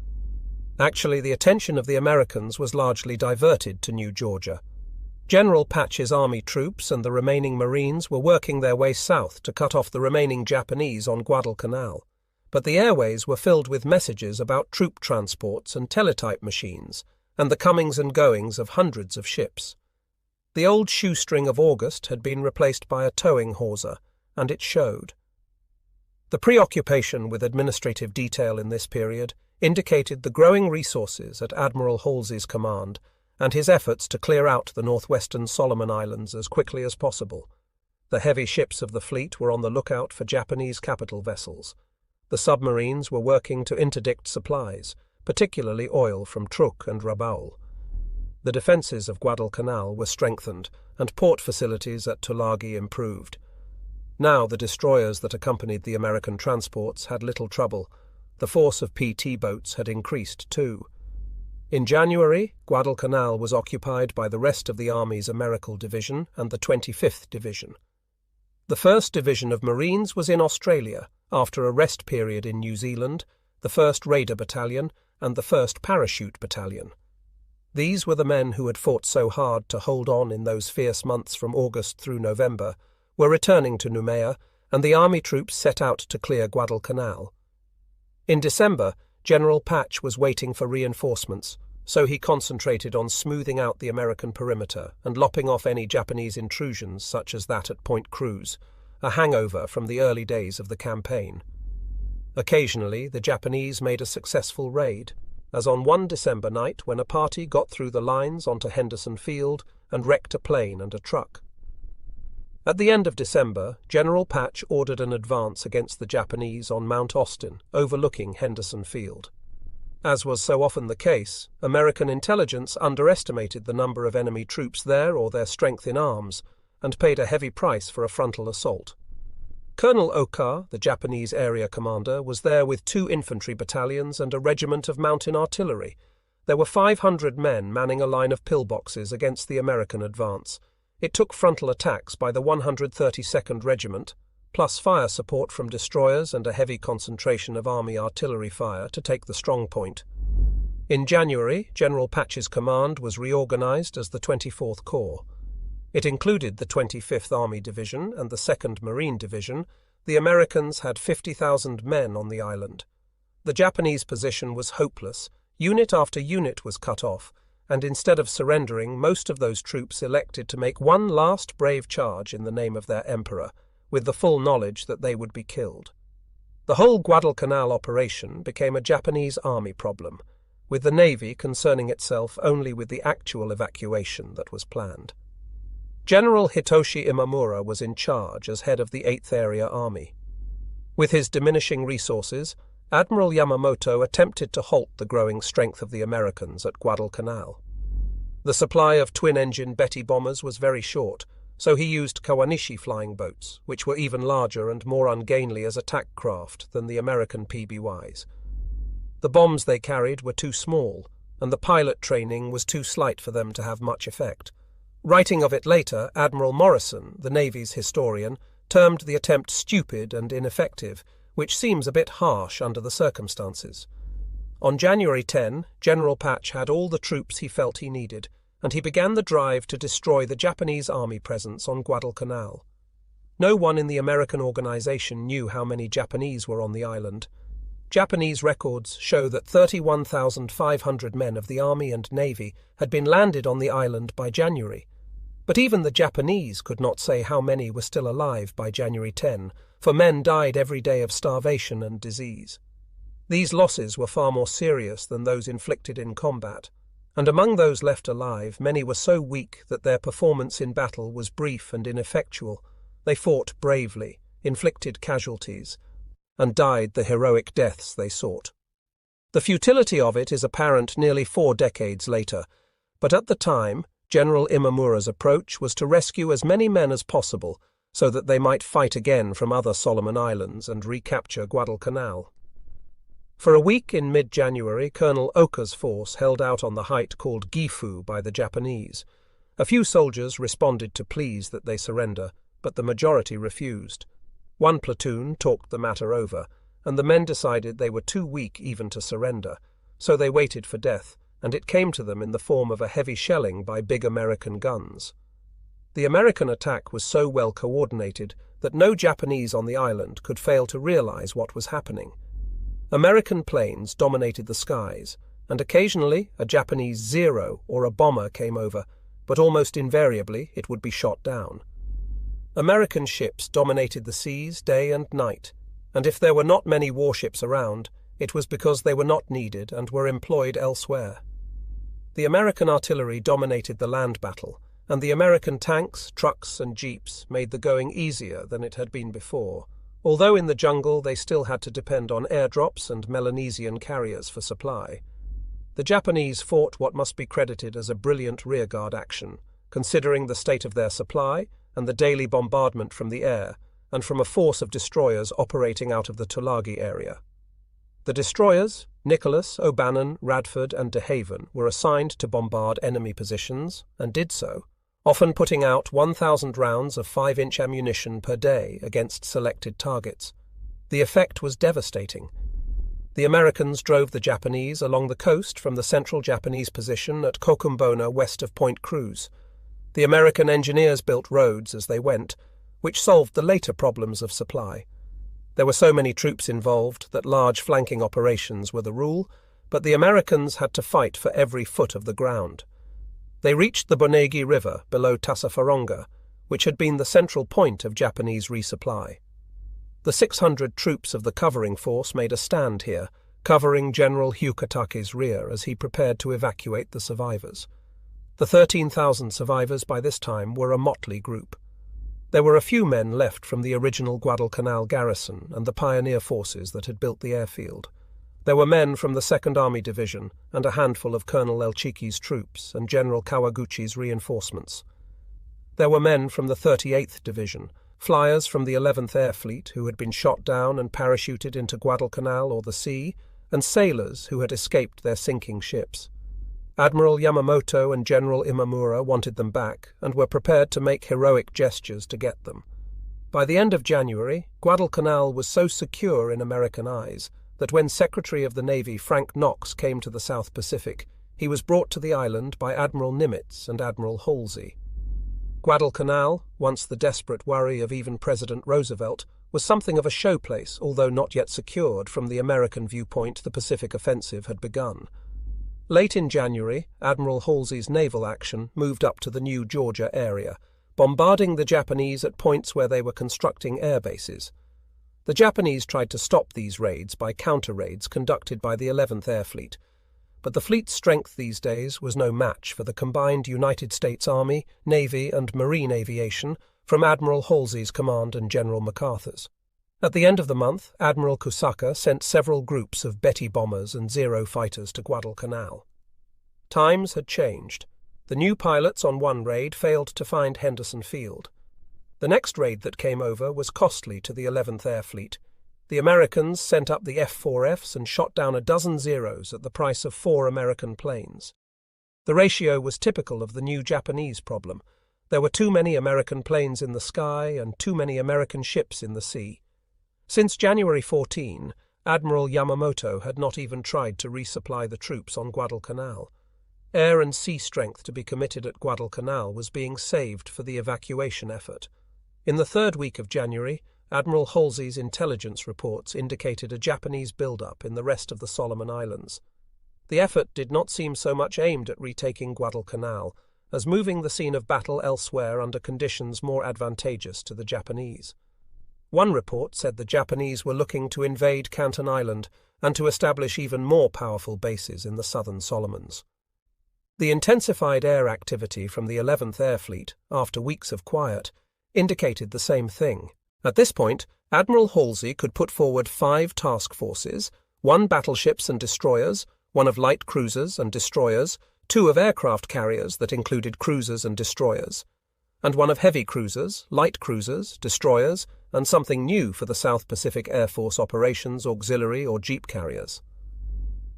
Actually, the attention of the Americans was largely diverted to New Georgia. General Patch's army troops and the remaining Marines were working their way south to cut off the remaining Japanese on Guadalcanal, but the airways were filled with messages about troop transports and teletype machines, and the comings and goings of hundreds of ships. The old shoestring of August had been replaced by a towing hawser, and it showed. The preoccupation with administrative detail in this period indicated the growing resources at Admiral Halsey's command and his efforts to clear out the northwestern Solomon Islands as quickly as possible. The heavy ships of the fleet were on the lookout for Japanese capital vessels. The submarines were working to interdict supplies, particularly oil from Truk and Rabaul. The defences of Guadalcanal were strengthened, and port facilities at Tulagi improved. Now the destroyers that accompanied the American transports had little trouble. The force of PT boats had increased too. In January, Guadalcanal was occupied by the rest of the Army's Americal Division and the 25th Division. The 1st Division of Marines was in Australia, after a rest period in New Zealand, the 1st Raider Battalion and the 1st Parachute Battalion. These were the men who had fought so hard to hold on in those fierce months from August through November, were returning to Noumea, and the army troops set out to clear Guadalcanal. In December, General Patch was waiting for reinforcements, so he concentrated on smoothing out the American perimeter and lopping off any Japanese intrusions such as that at Point Cruz, a hangover from the early days of the campaign. Occasionally, the Japanese made a successful raid, as on one December night when a party got through the lines onto Henderson Field and wrecked a plane and a truck. At the end of December, General Patch ordered an advance against the Japanese on Mount Austin, overlooking Henderson Field. As was so often the case, American intelligence underestimated the number of enemy troops there or their strength in arms, and paid a heavy price for a frontal assault. Colonel Oka, the Japanese area commander, was there with 2 infantry battalions and a regiment of mountain artillery. There were 500 men manning a line of pillboxes against the American advance. It took frontal attacks by the 132nd Regiment, plus fire support from destroyers and a heavy concentration of Army artillery fire to take the strong point. In January, General Patch's command was reorganized as the 24th Corps. It included the 25th Army Division and the 2nd Marine Division. The Americans had 50,000 men on the island. The Japanese position was hopeless. Unit after unit was cut off, and instead of surrendering, most of those troops elected to make one last brave charge in the name of their emperor, with the full knowledge that they would be killed. The whole Guadalcanal operation became a Japanese army problem. with the Navy concerning itself only with the actual evacuation that was planned. General Hitoshi Imamura was in charge as head of the 8th Area Army. With his diminishing resources, Admiral Yamamoto attempted to halt the growing strength of the Americans at Guadalcanal. The supply of twin-engine Betty bombers was very short, so he used Kawanishi flying boats, which were even larger and more ungainly as attack craft than the American PBYs. The bombs they carried were too small, and the pilot training was too slight for them to have much effect. Writing of it later, Admiral Morrison, the Navy's historian, termed the attempt stupid and ineffective, which seems a bit harsh under the circumstances. On January 10, General Patch had all the troops he felt he needed, and he began the drive to destroy the Japanese army presence on Guadalcanal. No one in the American organization knew how many Japanese were on the island. Japanese records show that 31,500 men of the Army and Navy had been landed on the island by January. But even the Japanese could not say how many were still alive by January 10, for men died every day of starvation and disease. These losses were far more serious than those inflicted in combat, and among those left alive, many were so weak that their performance in battle was brief and ineffectual. They fought bravely, inflicted casualties, and died the heroic deaths they sought. The futility of it is apparent nearly 4 decades later, but at the time, General Imamura's approach was to rescue as many men as possible so that they might fight again from other Solomon Islands and recapture Guadalcanal. For a week in mid-January, Colonel Oka's force held out on the height called Gifu by the Japanese. A few soldiers responded to pleas that they surrender, but the majority refused. One platoon talked the matter over, and the men decided they were too weak even to surrender, so they waited for death, and it came to them in the form of a heavy shelling by big American guns. The American attack was so well coordinated that no Japanese on the island could fail to realize what was happening. American planes dominated the skies, and occasionally a Japanese Zero or a bomber came over, but almost invariably it would be shot down. American ships dominated the seas day and night, and if there were not many warships around, it was because they were not needed and were employed elsewhere. The American artillery dominated the land battle, and the American tanks, trucks, and jeeps made the going easier than it had been before, although in the jungle they still had to depend on airdrops and Melanesian carriers for supply. The Japanese fought what must be credited as a brilliant rearguard action, considering the state of their supply and the daily bombardment from the air, and from a force of destroyers operating out of the Tulagi area. The destroyers, Nicholas, O'Bannon, Radford, and De Haven, were assigned to bombard enemy positions, and did so, often putting out 1,000 rounds of 5-inch ammunition per day against selected targets. The effect was devastating. The Americans drove the Japanese along the coast from the central Japanese position at Kokumbona west of Point Cruz. The American engineers built roads as they went, which solved the later problems of supply. There were so many troops involved that large flanking operations were the rule, but the Americans had to fight for every foot of the ground. They reached the Bonegi River below Tassafaronga, which had been the central point of Japanese resupply. The 600 troops of the covering force made a stand here, covering General Hyukatake's rear as he prepared to evacuate the survivors. The 13,000 survivors by this time were a motley group. There were a few men left from the original Guadalcanal garrison and the pioneer forces that had built the airfield. There were men from the 2nd Army Division and a handful of Colonel Elchiki's troops and General Kawaguchi's reinforcements. There were men from the 38th Division, flyers from the 11th Air Fleet who had been shot down and parachuted into Guadalcanal or the sea, and sailors who had escaped their sinking ships. Admiral Yamamoto and General Imamura wanted them back and were prepared to make heroic gestures to get them. By the end of January, Guadalcanal was so secure in American eyes that when Secretary of the Navy Frank Knox came to the South Pacific, he was brought to the island by Admiral Nimitz and Admiral Halsey. Guadalcanal, once the desperate worry of even President Roosevelt, was something of a showplace, although not yet secured from the American viewpoint the Pacific offensive had begun. Late in January, Admiral Halsey's naval action moved up to the new Georgia area, bombarding the Japanese at points where they were constructing air bases. The Japanese tried to stop these raids by counter-raids conducted by the 11th Air Fleet, but the fleet's strength these days was no match for the combined United States Army, Navy, and Marine aviation from Admiral Halsey's command and General MacArthur's. At the end of the month, Admiral Kusaka sent several groups of Betty bombers and Zero fighters to Guadalcanal. Times had changed. The new pilots on one raid failed to find Henderson Field. The next raid that came over was costly to the 11th Air Fleet. The Americans sent up the F4Fs and shot down a dozen Zeros at the price of 4 American planes. The ratio was typical of the new Japanese problem. There were too many American planes in the sky and too many American ships in the sea. Since January 14, Admiral Yamamoto had not even tried to resupply the troops on Guadalcanal. Air and sea strength to be committed at Guadalcanal was being saved for the evacuation effort. In the third week of January, Admiral Halsey's intelligence reports indicated a Japanese build-up in the rest of the Solomon Islands. The effort did not seem so much aimed at retaking Guadalcanal as moving the scene of battle elsewhere under conditions more advantageous to the Japanese. One report said the Japanese were looking to invade Canton Island and to establish even more powerful bases in the southern Solomons. The intensified air activity from the 11th Air Fleet, after weeks of quiet, indicated the same thing. At this point, Admiral Halsey could put forward 5 task forces, 1 battleships and destroyers, 1 of light cruisers and destroyers, 2 of aircraft carriers that included cruisers and destroyers, and 1 of heavy cruisers, light cruisers, destroyers, and something new for the South Pacific Air Force operations auxiliary or jeep carriers.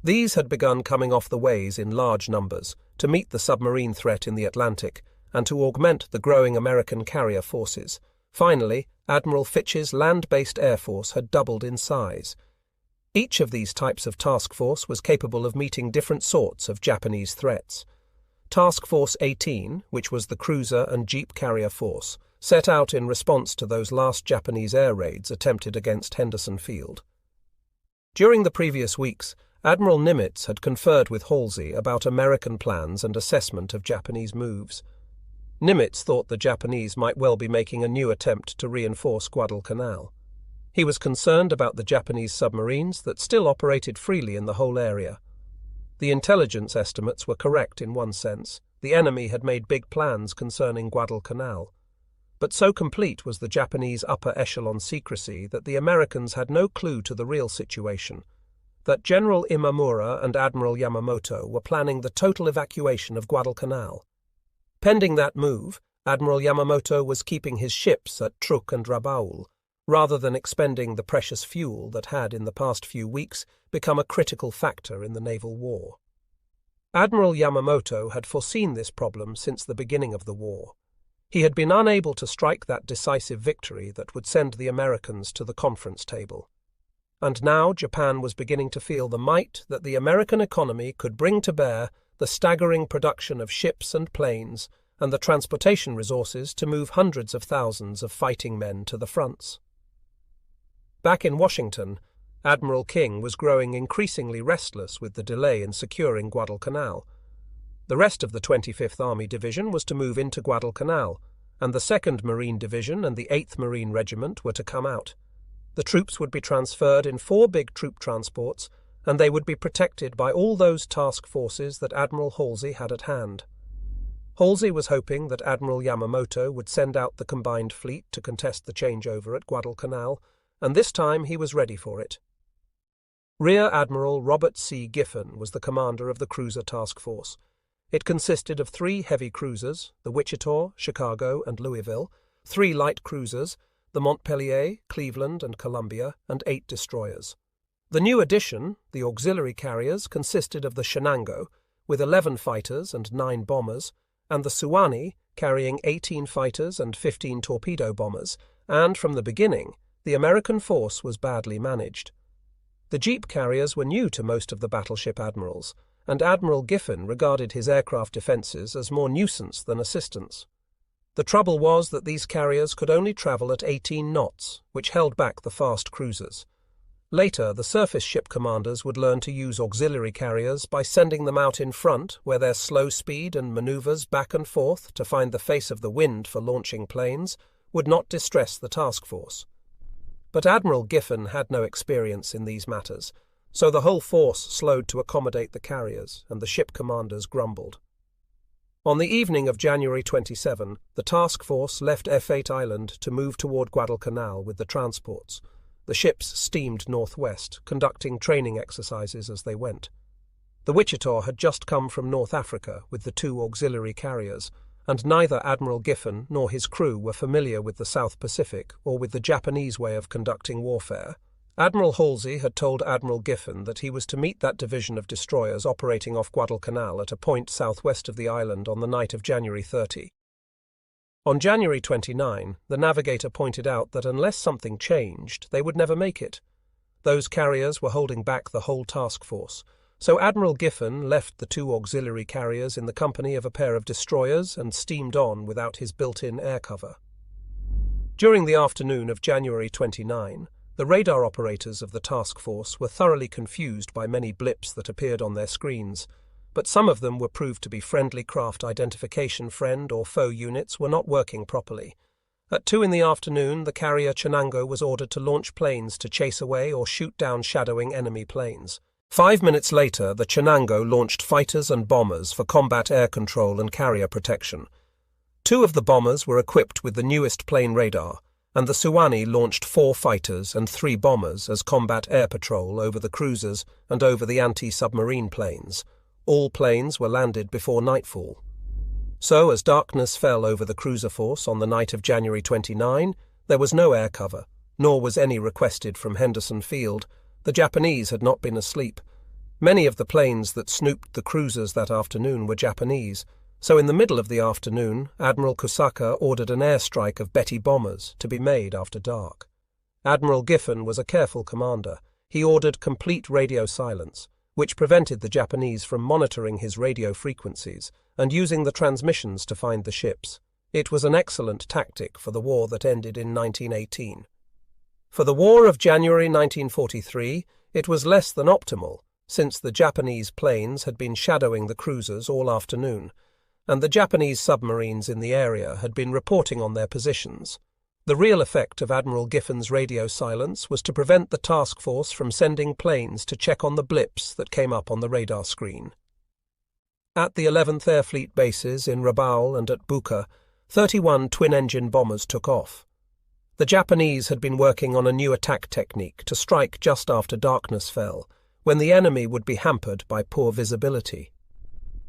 These had begun coming off the ways in large numbers to meet the submarine threat in the Atlantic and to augment the growing American carrier forces. Finally, Admiral Fitch's land-based air force had doubled in size. Each of these types of task force was capable of meeting different sorts of Japanese threats. Task Force 18, which was the cruiser and jeep carrier force, set out in response to those last Japanese air raids attempted against Henderson Field. During the previous weeks, Admiral Nimitz had conferred with Halsey about American plans and assessment of Japanese moves. Nimitz thought the Japanese might well be making a new attempt to reinforce Guadalcanal. He was concerned about the Japanese submarines that still operated freely in the whole area. The intelligence estimates were correct in one sense. The enemy had made big plans concerning Guadalcanal. But so complete was the Japanese upper echelon secrecy that the Americans had no clue to the real situation, that General Imamura and Admiral Yamamoto were planning the total evacuation of Guadalcanal. Pending that move, Admiral Yamamoto was keeping his ships at Truk and Rabaul, rather than expending the precious fuel that had in the past few weeks become a critical factor in the naval war. Admiral Yamamoto had foreseen this problem since the beginning of the war. He had been unable to strike that decisive victory that would send the Americans to the conference table. And now Japan was beginning to feel the might that the American economy could bring to bear, the staggering production of ships and planes, and the transportation resources to move hundreds of thousands of fighting men to the fronts. Back in Washington, Admiral King was growing increasingly restless with the delay in securing Guadalcanal. The rest of the 25th Army Division was to move into Guadalcanal, and the 2nd Marine Division and the 8th Marine Regiment were to come out. The troops would be transferred in 4 big troop transports, and they would be protected by all those task forces that Admiral Halsey had at hand. Halsey was hoping that Admiral Yamamoto would send out the combined fleet to contest the changeover at Guadalcanal, and this time he was ready for it. Rear Admiral Robert C. Giffen was the commander of the cruiser task force. It consisted of 3 heavy cruisers, the Wichita, Chicago, and Louisville, 3 light cruisers, the Montpelier, Cleveland, and Columbia, and 8 destroyers. The new addition, the auxiliary carriers, consisted of the Shenango, with 11 fighters and 9 bombers, and the Suwannee, carrying 18 fighters and 15 torpedo bombers, and from the beginning, the American force was badly managed. The jeep carriers were new to most of the battleship admirals, and Admiral Giffen regarded his aircraft defences as more nuisance than assistance. The trouble was that these carriers could only travel at 18 knots, which held back the fast cruisers. Later, the surface ship commanders would learn to use auxiliary carriers by sending them out in front, where their slow speed and manoeuvres back and forth to find the face of the wind for launching planes would not distress the task force. But Admiral Giffen had no experience in these matters. So the whole force slowed to accommodate the carriers, and the ship commanders grumbled. On the evening of January 27, the task force left F8 Island to move toward Guadalcanal with the transports. The ships steamed northwest, conducting training exercises as they went. The Wichita had just come from North Africa with the 2 auxiliary carriers, and neither Admiral Giffen nor his crew were familiar with the South Pacific or with the Japanese way of conducting warfare. Admiral Halsey had told Admiral Giffen that he was to meet that division of destroyers operating off Guadalcanal at a point southwest of the island on the night of January 30. On January 29, the navigator pointed out that unless something changed, they would never make it. Those carriers were holding back the whole task force, so Admiral Giffen left the 2 auxiliary carriers in the company of a pair of destroyers and steamed on without his built-in air cover. During the afternoon of January 29, the radar operators of the task force were thoroughly confused by many blips that appeared on their screens, but some of them were proved to be friendly craft identification friend or foe units were not working properly. At 2 in the afternoon, the carrier Chenango was ordered to launch planes to chase away or shoot down shadowing enemy planes. 5 minutes later, the Chenango launched fighters and bombers for combat air control and carrier protection. 2 of the bombers were equipped with the newest plane radar, and the Suwannee launched 4 fighters and 3 bombers as combat air patrol over the cruisers and over the anti-submarine planes. All planes were landed before nightfall. So, as darkness fell over the cruiser force on the night of January 29, there was no air cover, nor was any requested from Henderson Field. The Japanese had not been asleep. Many of the planes that snooped the cruisers that afternoon were Japanese, so in the middle of the afternoon, Admiral Kusaka ordered an airstrike of Betty bombers to be made after dark. Admiral Giffen was a careful commander. He ordered complete radio silence, which prevented the Japanese from monitoring his radio frequencies and using the transmissions to find the ships. It was an excellent tactic for the war that ended in 1918. For the war of January 1943, it was less than optimal, since the Japanese planes had been shadowing the cruisers all afternoon, and the Japanese submarines in the area had been reporting on their positions. The real effect of Admiral Giffen's radio silence was to prevent the task force from sending planes to check on the blips that came up on the radar screen. At the 11th Air Fleet bases in Rabaul and at Buka, 31 twin-engine bombers took off. The Japanese had been working on a new attack technique to strike just after darkness fell, when the enemy would be hampered by poor visibility.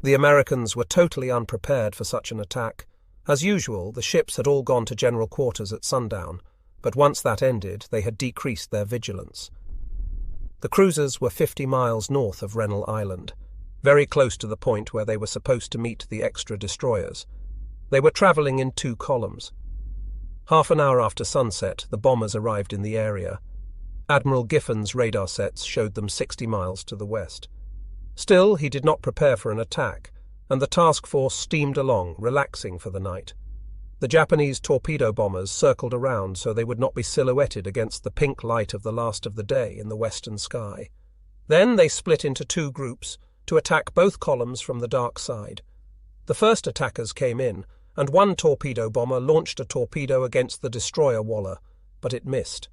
The Americans were totally unprepared for such an attack. As usual, the ships had all gone to general quarters at sundown, but once that ended, they had decreased their vigilance. The cruisers were 50 miles north of Rennell Island, very close to the point where they were supposed to meet the extra destroyers. They were travelling in 2 columns. Half an hour after sunset, the bombers arrived in the area. Admiral Giffen's radar sets showed them 60 miles to the west. Still, he did not prepare for an attack, and the task force steamed along, relaxing for the night. The Japanese torpedo bombers circled around so they would not be silhouetted against the pink light of the last of the day in the western sky. Then they split into 2 groups to attack both columns from the dark side. The first attackers came in, and 1 torpedo bomber launched a torpedo against the destroyer Waller, but it missed.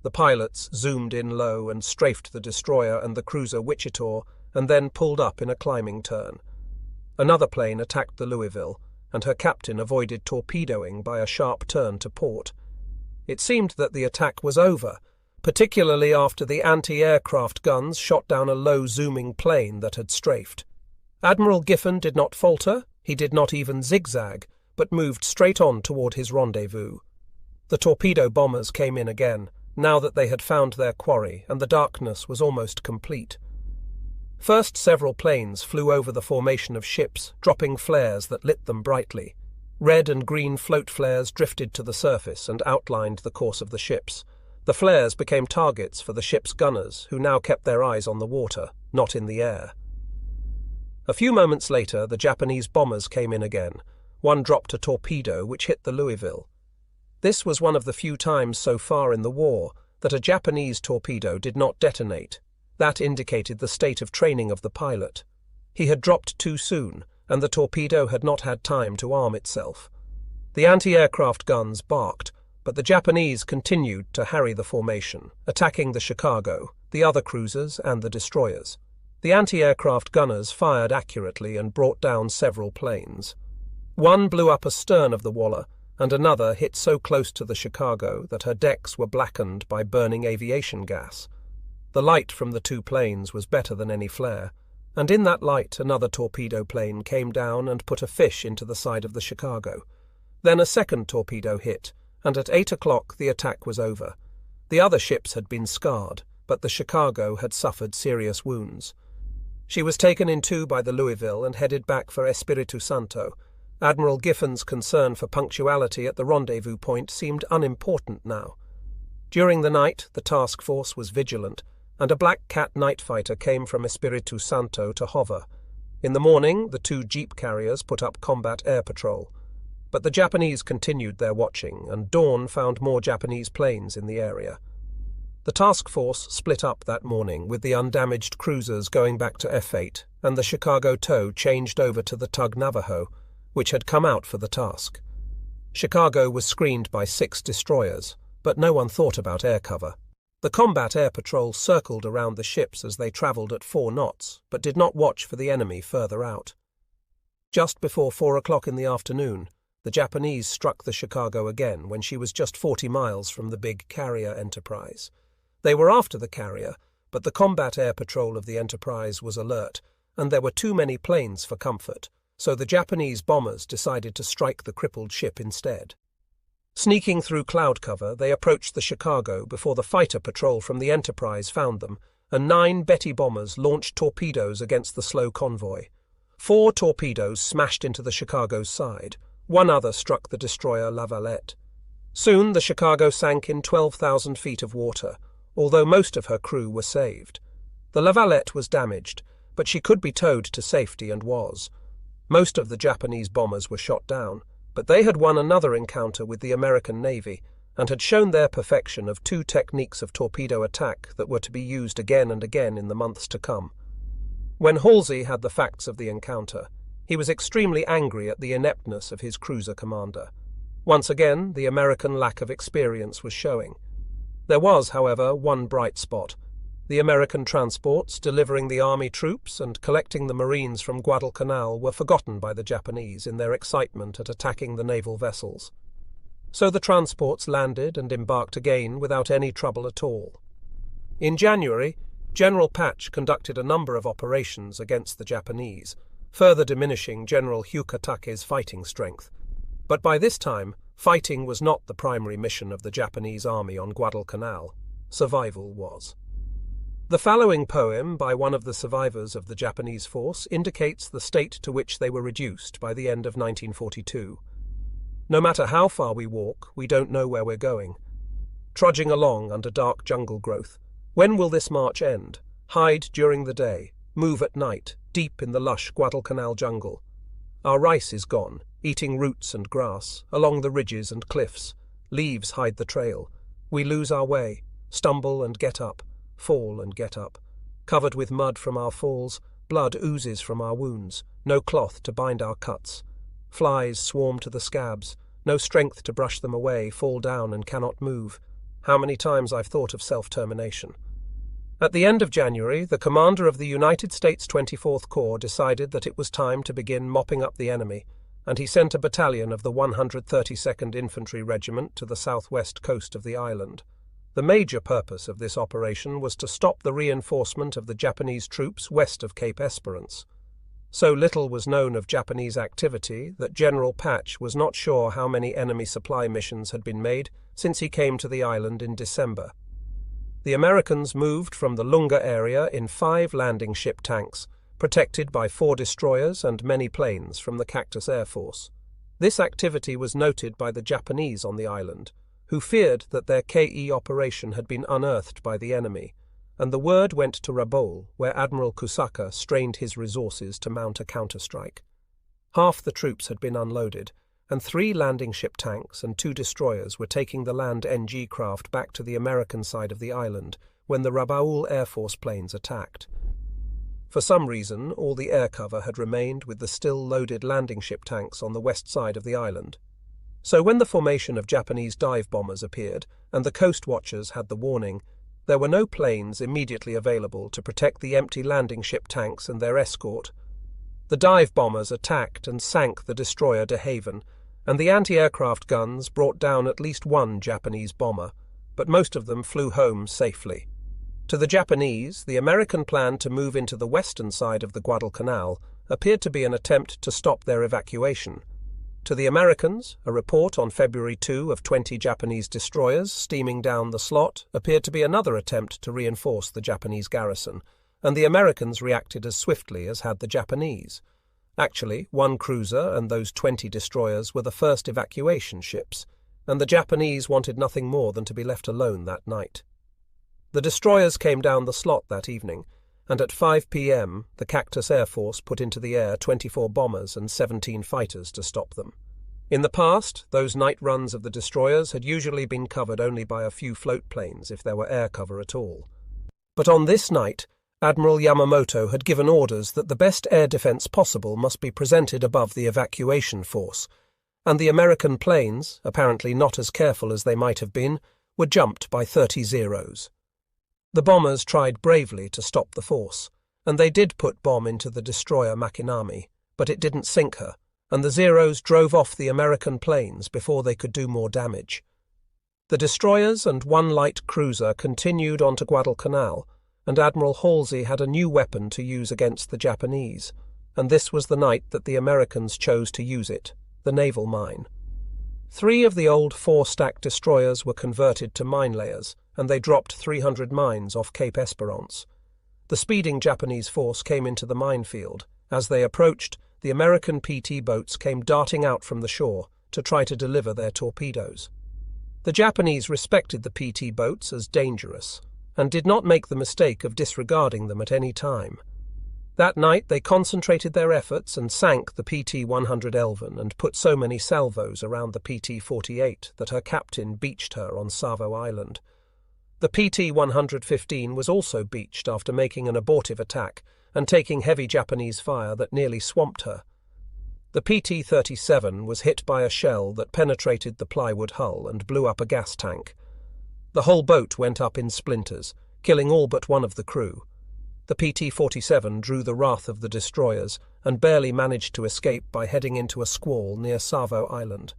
The pilots zoomed in low and strafed the destroyer and the cruiser Wichita, and then pulled up in a climbing turn. Another plane attacked the Louisville, and her captain avoided torpedoing by a sharp turn to port. It seemed that the attack was over, particularly after the anti-aircraft guns shot down a low-zooming plane that had strafed. Admiral Giffen did not falter, he did not even zigzag, but moved straight on toward his rendezvous. The torpedo bombers came in again, now that they had found their quarry, and the darkness was almost complete. First, several planes flew over the formation of ships, dropping flares that lit them brightly. Red and green float flares drifted to the surface and outlined the course of the ships. The flares became targets for the ship's gunners, who now kept their eyes on the water, not in the air. A few moments later, the Japanese bombers came in again. One dropped a torpedo which hit the Louisville. This was one of the few times so far in the war that a Japanese torpedo did not detonate. That indicated the state of training of the pilot. He had dropped too soon, and the torpedo had not had time to arm itself. The anti-aircraft guns barked, but the Japanese continued to harry the formation, attacking the Chicago, the other cruisers, and the destroyers. The anti-aircraft gunners fired accurately and brought down several planes. One blew up astern of the Waller, and another hit so close to the Chicago that her decks were blackened by burning aviation gas. The light from the two planes was better than any flare, and in that light another torpedo plane came down and put a fish into the side of the Chicago. Then a second torpedo hit, and at 8 o'clock the attack was over. The other ships had been scarred, but the Chicago had suffered serious wounds. She was taken in two by the Louisville and headed back for Espiritu Santo. Admiral Giffen's concern for punctuality at the rendezvous point seemed unimportant now. During the night, the task force was vigilant, and a Black Cat night fighter came from Espiritu Santo to hover. In the morning, the two jeep carriers put up combat air patrol. But the Japanese continued their watching, and dawn found more Japanese planes in the area. The task force split up that morning, with the undamaged cruisers going back to F8, and the Chicago tow changed over to the tug Navajo, which had come out for the task. Chicago was screened by 6 destroyers, but no one thought about air cover. The combat air patrol circled around the ships as they travelled at 4 knots, but did not watch for the enemy further out. Just before 4 o'clock in the afternoon, the Japanese struck the Chicago again when she was just 40 miles from the big carrier Enterprise. They were after the carrier, but the combat air patrol of the Enterprise was alert, and there were too many planes for comfort, so the Japanese bombers decided to strike the crippled ship instead. Sneaking through cloud cover, they approached the Chicago before the fighter patrol from the Enterprise found them, and 9 Betty bombers launched torpedoes against the slow convoy. 4 torpedoes smashed into the Chicago's side. 1 other struck the destroyer La Valette. Soon the Chicago sank in 12,000 feet of water, although most of her crew were saved. The La Valette was damaged, but she could be towed to safety and was. Most of the Japanese bombers were shot down, but they had won another encounter with the American Navy and had shown their perfection of 2 techniques of torpedo attack that were to be used again and again in the months to come. When Halsey had the facts of the encounter, he was extremely angry at the ineptness of his cruiser commander. Once again, the American lack of experience was showing. There was, however, one bright spot. The American transports delivering the army troops and collecting the Marines from Guadalcanal were forgotten by the Japanese in their excitement at attacking the naval vessels. So the transports landed and embarked again without any trouble at all. In January, General Patch conducted a number of operations against the Japanese, further diminishing General Hyukatake's fighting strength. But by this time, fighting was not the primary mission of the Japanese army on Guadalcanal. Survival was. The following poem by one of the survivors of the Japanese force indicates the state to which they were reduced by the end of 1942. No matter how far we walk, we don't know where we're going. Trudging along under dark jungle growth. When will this march end? Hide during the day, move at night, deep in the lush Guadalcanal jungle. Our rice is gone, eating roots and grass, along the ridges and cliffs. Leaves hide the trail. We lose our way, stumble and get up, fall and get up. Covered with mud from our falls, blood oozes from our wounds, no cloth to bind our cuts. Flies swarm to the scabs, no strength to brush them away, fall down and cannot move. How many times I've thought of self-termination. At the end of January, the commander of the United States 24th Corps decided that it was time to begin mopping up the enemy, and he sent a battalion of the 132nd Infantry Regiment to the southwest coast of the island. The major purpose of this operation was to stop the reinforcement of the Japanese troops west of Cape Esperance. So little was known of Japanese activity that General Patch was not sure how many enemy supply missions had been made since he came to the island in December. The Americans moved from the Lunga area in 5 landing ship tanks, protected by 4 destroyers and many planes from the Cactus Air Force. This activity was noted by the Japanese on the island, who feared that their KE operation had been unearthed by the enemy, and the word went to Rabaul, where Admiral Kusaka strained his resources to mount a counterstrike. Half the troops had been unloaded, and 3 landing ship tanks and 2 destroyers were taking the land NG craft back to the American side of the island when the Rabaul Air Force planes attacked. For some reason, all the air cover had remained with the still loaded landing ship tanks on the west side of the island. So when the formation of Japanese dive bombers appeared and the coast watchers had the warning, there were no planes immediately available to protect the empty landing ship tanks and their escort. The dive bombers attacked and sank the destroyer De Haven, and the anti-aircraft guns brought down at least one Japanese bomber, but most of them flew home safely. To the Japanese, the American plan to move into the western side of the Guadalcanal appeared to be an attempt to stop their evacuation. To the Americans, a report on February 2 of 20 Japanese destroyers steaming down the slot appeared to be another attempt to reinforce the Japanese garrison, and the Americans reacted as swiftly as had the Japanese. Actually, one cruiser and those 20 destroyers were the first evacuation ships, and the Japanese wanted nothing more than to be left alone that night. The destroyers came down the slot that evening, and at 5 p.m. the Cactus Air Force put into the air 24 bombers and 17 fighters to stop them. In the past, those night runs of the destroyers had usually been covered only by a few float planes if there were air cover at all. But on this night, Admiral Yamamoto had given orders that the best air defense possible must be presented above the evacuation force, and the American planes, apparently not as careful as they might have been, were jumped by 30 Zeros. The bombers tried bravely to stop the force, and they did put bomb into the destroyer Makinami, but it didn't sink her, and the Zeros drove off the American planes before they could do more damage. The destroyers and one light cruiser continued on to Guadalcanal, and Admiral Halsey had a new weapon to use against the Japanese, and this was the night that the Americans chose to use it, the naval mine. 3 of the old 4-stack destroyers were converted to mine layers, and they dropped 300 mines off Cape Esperance. The speeding Japanese force came into the minefield. As they approached, the American PT boats came darting out from the shore to try to deliver their torpedoes. The Japanese respected the PT boats as dangerous, and did not make the mistake of disregarding them at any time. That night they concentrated their efforts and sank the PT-100 Elvan and put so many salvos around the PT-48 that her captain beached her on Savo Island. The PT-115 was also beached after making an abortive attack and taking heavy Japanese fire that nearly swamped her. The PT-37 was hit by a shell that penetrated the plywood hull and blew up a gas tank. The whole boat went up in splinters, killing all but one of the crew. The PT-47 drew the wrath of the destroyers and barely managed to escape by heading into a squall near Savo Island.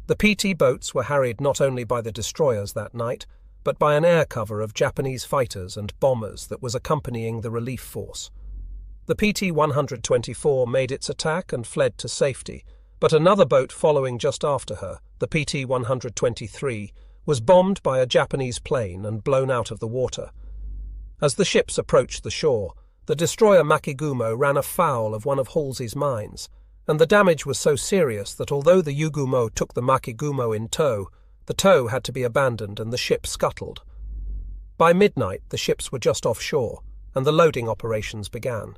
The PT boats were harried not only by the destroyers that night, but by an air cover of Japanese fighters and bombers that was accompanying the relief force. The PT-124 made its attack and fled to safety, but another boat following just after her, the PT-123, was bombed by a Japanese plane and blown out of the water. As the ships approached the shore, the destroyer Makigumo ran afoul of one of Halsey's mines, and the damage was so serious that although the Yugumo took the Makigumo in tow, the tow had to be abandoned and the ship scuttled. By midnight, the ships were just offshore, and the loading operations began.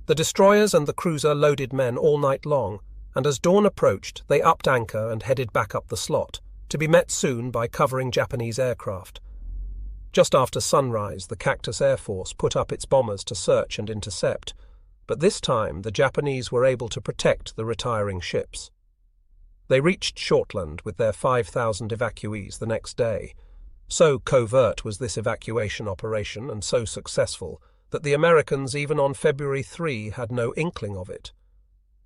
The destroyers and the cruiser loaded men all night long, and as dawn approached, they upped anchor and headed back up the slot, to be met soon by covering Japanese aircraft. Just after sunrise, the Cactus Air Force put up its bombers to search and intercept, but this time the Japanese were able to protect the retiring ships. They reached Shortland with their 5,000 evacuees the next day. So covert was this evacuation operation and so successful that the Americans even on February 3 had no inkling of it.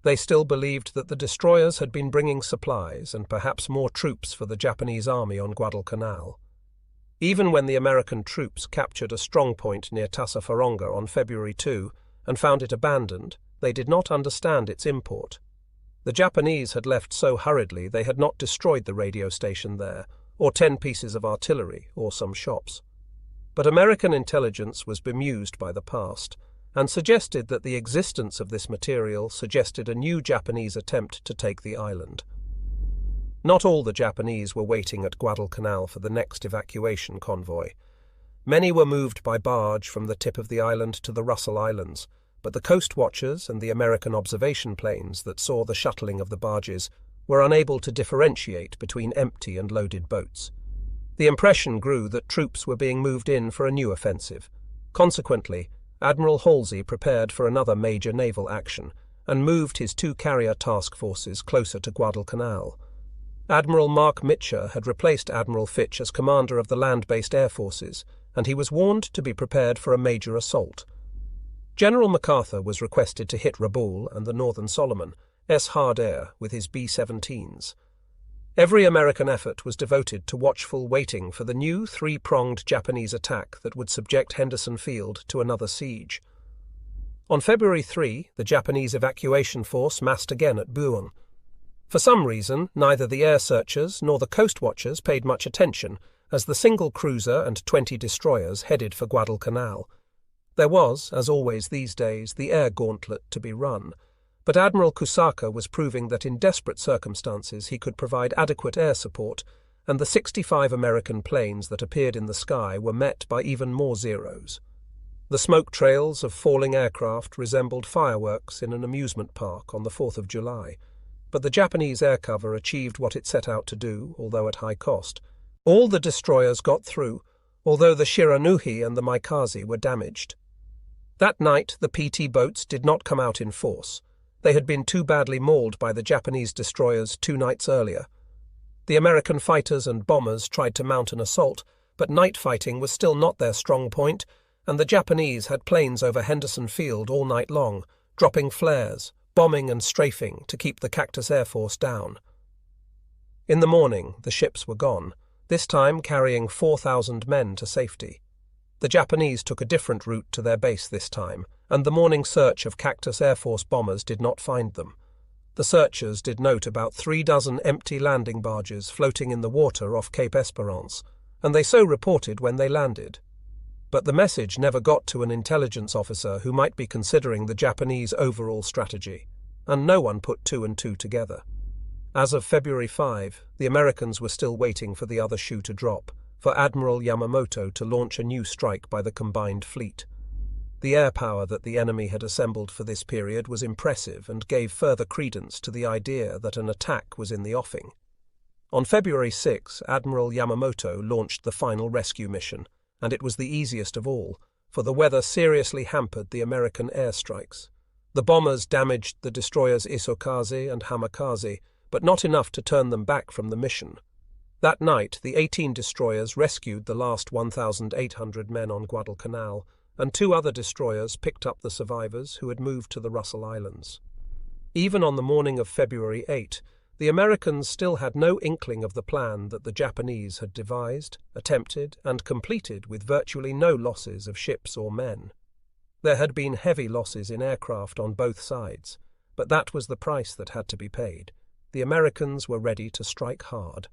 They still believed that the destroyers had been bringing supplies and perhaps more troops for the Japanese army on Guadalcanal. Even when the American troops captured a strongpoint near Tassafaronga on February 2 and found it abandoned, they did not understand its import. The Japanese had left so hurriedly they had not destroyed the radio station there, or 10 pieces of artillery, or some shops. But American intelligence was bemused by the past, and suggested that the existence of this material suggested a new Japanese attempt to take the island. Not all the Japanese were waiting at Guadalcanal for the next evacuation convoy. Many were moved by barge from the tip of the island to the Russell Islands, but the coast watchers and the American observation planes that saw the shuttling of the barges were unable to differentiate between empty and loaded boats. The impression grew that troops were being moved in for a new offensive. Consequently, Admiral Halsey prepared for another major naval action and moved his 2 carrier task forces closer to Guadalcanal. Admiral Mark Mitcher had replaced Admiral Fitch as commander of the land-based air forces, and he was warned to be prepared for a major assault. General MacArthur was requested to hit Rabaul and the Northern Solomon, Hard Air, with his B-17s. Every American effort was devoted to watchful waiting for the new three-pronged Japanese attack that would subject Henderson Field to another siege. On February 3, the Japanese evacuation force massed again at Buon. For some reason, neither the air searchers nor the coast watchers paid much attention as the single cruiser and 20 destroyers headed for Guadalcanal. There was, as always these days, the air gauntlet to be run, but Admiral Kusaka was proving that in desperate circumstances he could provide adequate air support, and the 65 American planes that appeared in the sky were met by even more zeros. The smoke trails of falling aircraft resembled fireworks in an amusement park on the 4th of July, but the Japanese air cover achieved what it set out to do, although at high cost. All the destroyers got through, although the Shiranuhi and the Maikaze were damaged. That night the PT boats did not come out in force. They had been too badly mauled by the Japanese destroyers 2 nights earlier. The American fighters and bombers tried to mount an assault, but night fighting was still not their strong point, and the Japanese had planes over Henderson Field all night long, dropping flares, bombing and strafing to keep the Cactus Air Force down. In the morning, the ships were gone, this time carrying 4,000 men to safety. The Japanese took a different route to their base this time, and the morning search of Cactus Air Force bombers did not find them. The searchers did note about 3 dozen empty landing barges floating in the water off Cape Esperance, and they so reported when they landed. But the message never got to an intelligence officer who might be considering the Japanese overall strategy, and no one put 2 and 2 together. As of February 5, the Americans were still waiting for the other shoe to drop, for Admiral Yamamoto to launch a new strike by the combined fleet. The air power that the enemy had assembled for this period was impressive and gave further credence to the idea that an attack was in the offing. On February 6, Admiral Yamamoto launched the final rescue mission, and it was the easiest of all, for the weather seriously hampered the American airstrikes. The bombers damaged the destroyers Isokaze and Hamakaze, but not enough to turn them back from the mission. That night, the 18 destroyers rescued the last 1,800 men on Guadalcanal, and 2 other destroyers picked up the survivors who had moved to the Russell Islands. Even on the morning of February 8, the Americans still had no inkling of the plan that the Japanese had devised, attempted, and completed with virtually no losses of ships or men. There had been heavy losses in aircraft on both sides, but that was the price that had to be paid. The Americans were ready to strike hard.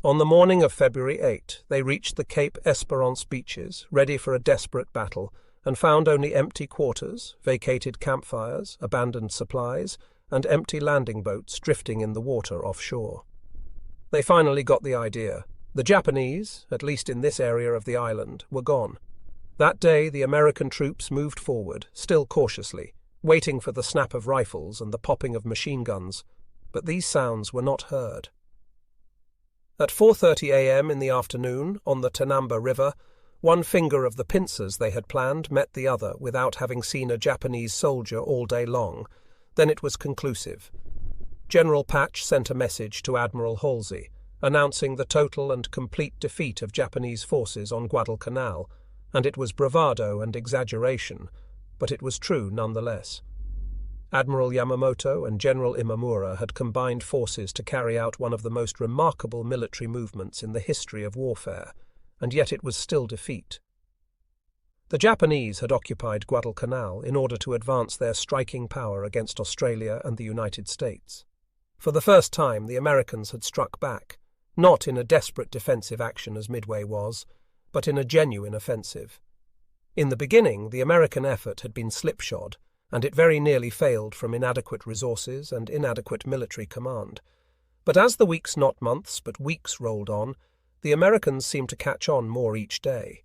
On the morning of February 8, they reached the Cape Esperance beaches, ready for a desperate battle, and found only empty quarters, vacated campfires, abandoned supplies, and empty landing boats drifting in the water offshore. They finally got the idea. The Japanese, at least in this area of the island, were gone. That day the American troops moved forward, still cautiously, waiting for the snap of rifles and the popping of machine guns, but these sounds were not heard. At 4:30 a.m. in the afternoon, on the Tanamba River, one finger of the pincers they had planned met the other without having seen a Japanese soldier all day long. Then it was conclusive. General Patch sent a message to Admiral Halsey, announcing the total and complete defeat of Japanese forces on Guadalcanal, and it was bravado and exaggeration, but it was true nonetheless. Admiral Yamamoto and General Imamura had combined forces to carry out one of the most remarkable military movements in the history of warfare, and yet it was still defeat. The Japanese had occupied Guadalcanal in order to advance their striking power against Australia and the United States. For the first time, the Americans had struck back, not in a desperate defensive action as Midway was, but in a genuine offensive. In the beginning, the American effort had been slipshod, and it very nearly failed from inadequate resources and inadequate military command. But as the weeks, not months, but weeks rolled on, the Americans seemed to catch on more each day.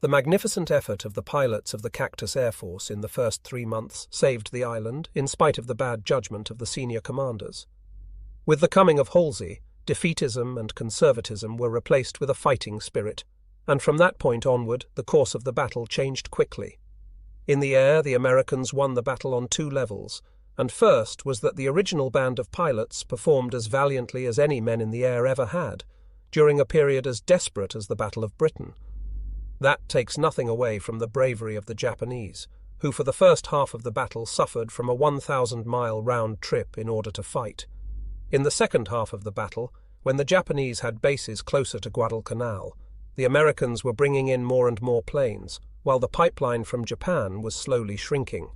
The magnificent effort of the pilots of the Cactus Air Force in the first 3 months saved the island, in spite of the bad judgment of the senior commanders. With the coming of Halsey, defeatism and conservatism were replaced with a fighting spirit, and from that point onward the course of the battle changed quickly. In the air, the Americans won the battle on 2 levels, and first was that the original band of pilots performed as valiantly as any men in the air ever had, during a period as desperate as the Battle of Britain. That takes nothing away from the bravery of the Japanese, who for the first half of the battle suffered from a 1,000-mile round trip in order to fight. In the second half of the battle, when the Japanese had bases closer to Guadalcanal, the Americans were bringing in more and more planes, while the pipeline from Japan was slowly shrinking.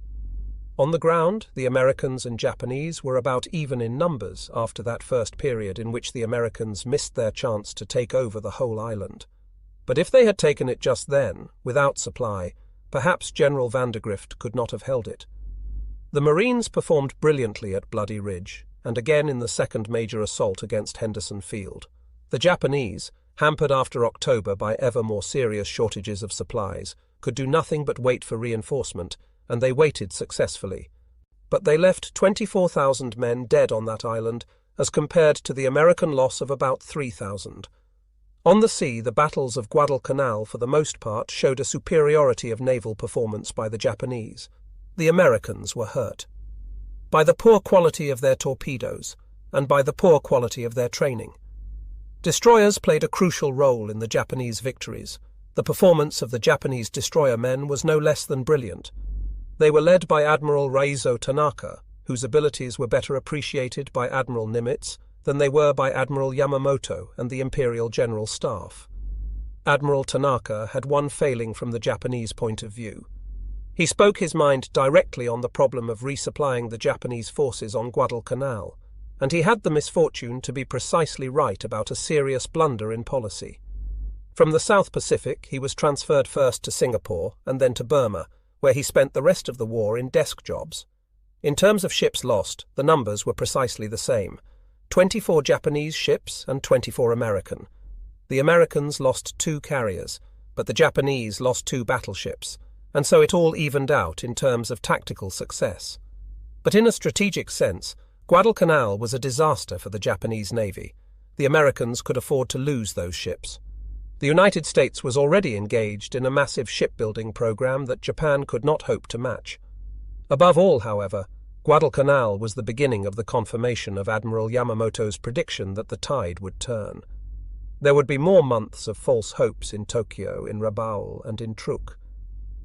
On the ground, the Americans and Japanese were about even in numbers after that first period in which the Americans missed their chance to take over the whole island. But if they had taken it just then, without supply, perhaps General Vandergrift could not have held it. The Marines performed brilliantly at Bloody Ridge, and again in the second major assault against Henderson Field. The Japanese, hampered after October by ever more serious shortages of supplies, could do nothing but wait for reinforcement, and they waited successfully. But they left 24,000 men dead on that island, as compared to the American loss of about 3,000. On the sea, the battles of Guadalcanal for the most part showed a superiority of naval performance by the Japanese. The Americans were hurt by the poor quality of their torpedoes and by the poor quality of their training. Destroyers played a crucial role in the Japanese victories. The performance of the Japanese destroyer men was no less than brilliant. They were led by Admiral Raizo Tanaka, whose abilities were better appreciated by Admiral Nimitz than they were by Admiral Yamamoto and the Imperial General Staff. Admiral Tanaka had one failing from the Japanese point of view. He spoke his mind directly on the problem of resupplying the Japanese forces on Guadalcanal, and he had the misfortune to be precisely right about a serious blunder in policy. From the South Pacific, he was transferred first to Singapore and then to Burma, where he spent the rest of the war in desk jobs. In terms of ships lost, the numbers were precisely the same: 24 Japanese ships and 24 American. The Americans lost 2 carriers, but the Japanese lost 2 battleships, and so it all evened out in terms of tactical success. But in a strategic sense, Guadalcanal was a disaster for the Japanese Navy. The Americans could afford to lose those ships. The United States was already engaged in a massive shipbuilding program that Japan could not hope to match. Above all, however, Guadalcanal was the beginning of the confirmation of Admiral Yamamoto's prediction that the tide would turn. There would be more months of false hopes in Tokyo, in Rabaul, and in Truk.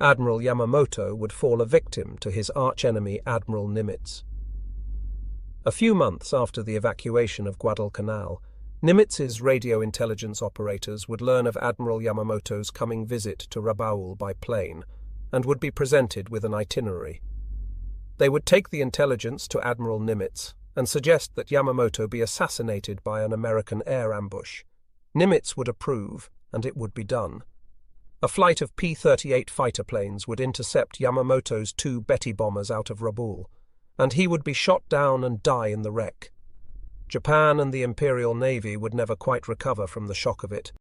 Admiral Yamamoto would fall a victim to his arch-enemy Admiral Nimitz. A few months after the evacuation of Guadalcanal, Nimitz's radio intelligence operators would learn of Admiral Yamamoto's coming visit to Rabaul by plane, and would be presented with an itinerary. They would take the intelligence to Admiral Nimitz and suggest that Yamamoto be assassinated by an American air ambush. Nimitz would approve, and it would be done. A flight of P-38 fighter planes would intercept Yamamoto's 2 Betty bombers out of Rabaul, and he would be shot down and die in the wreck. Japan and the Imperial Navy would never quite recover from the shock of it.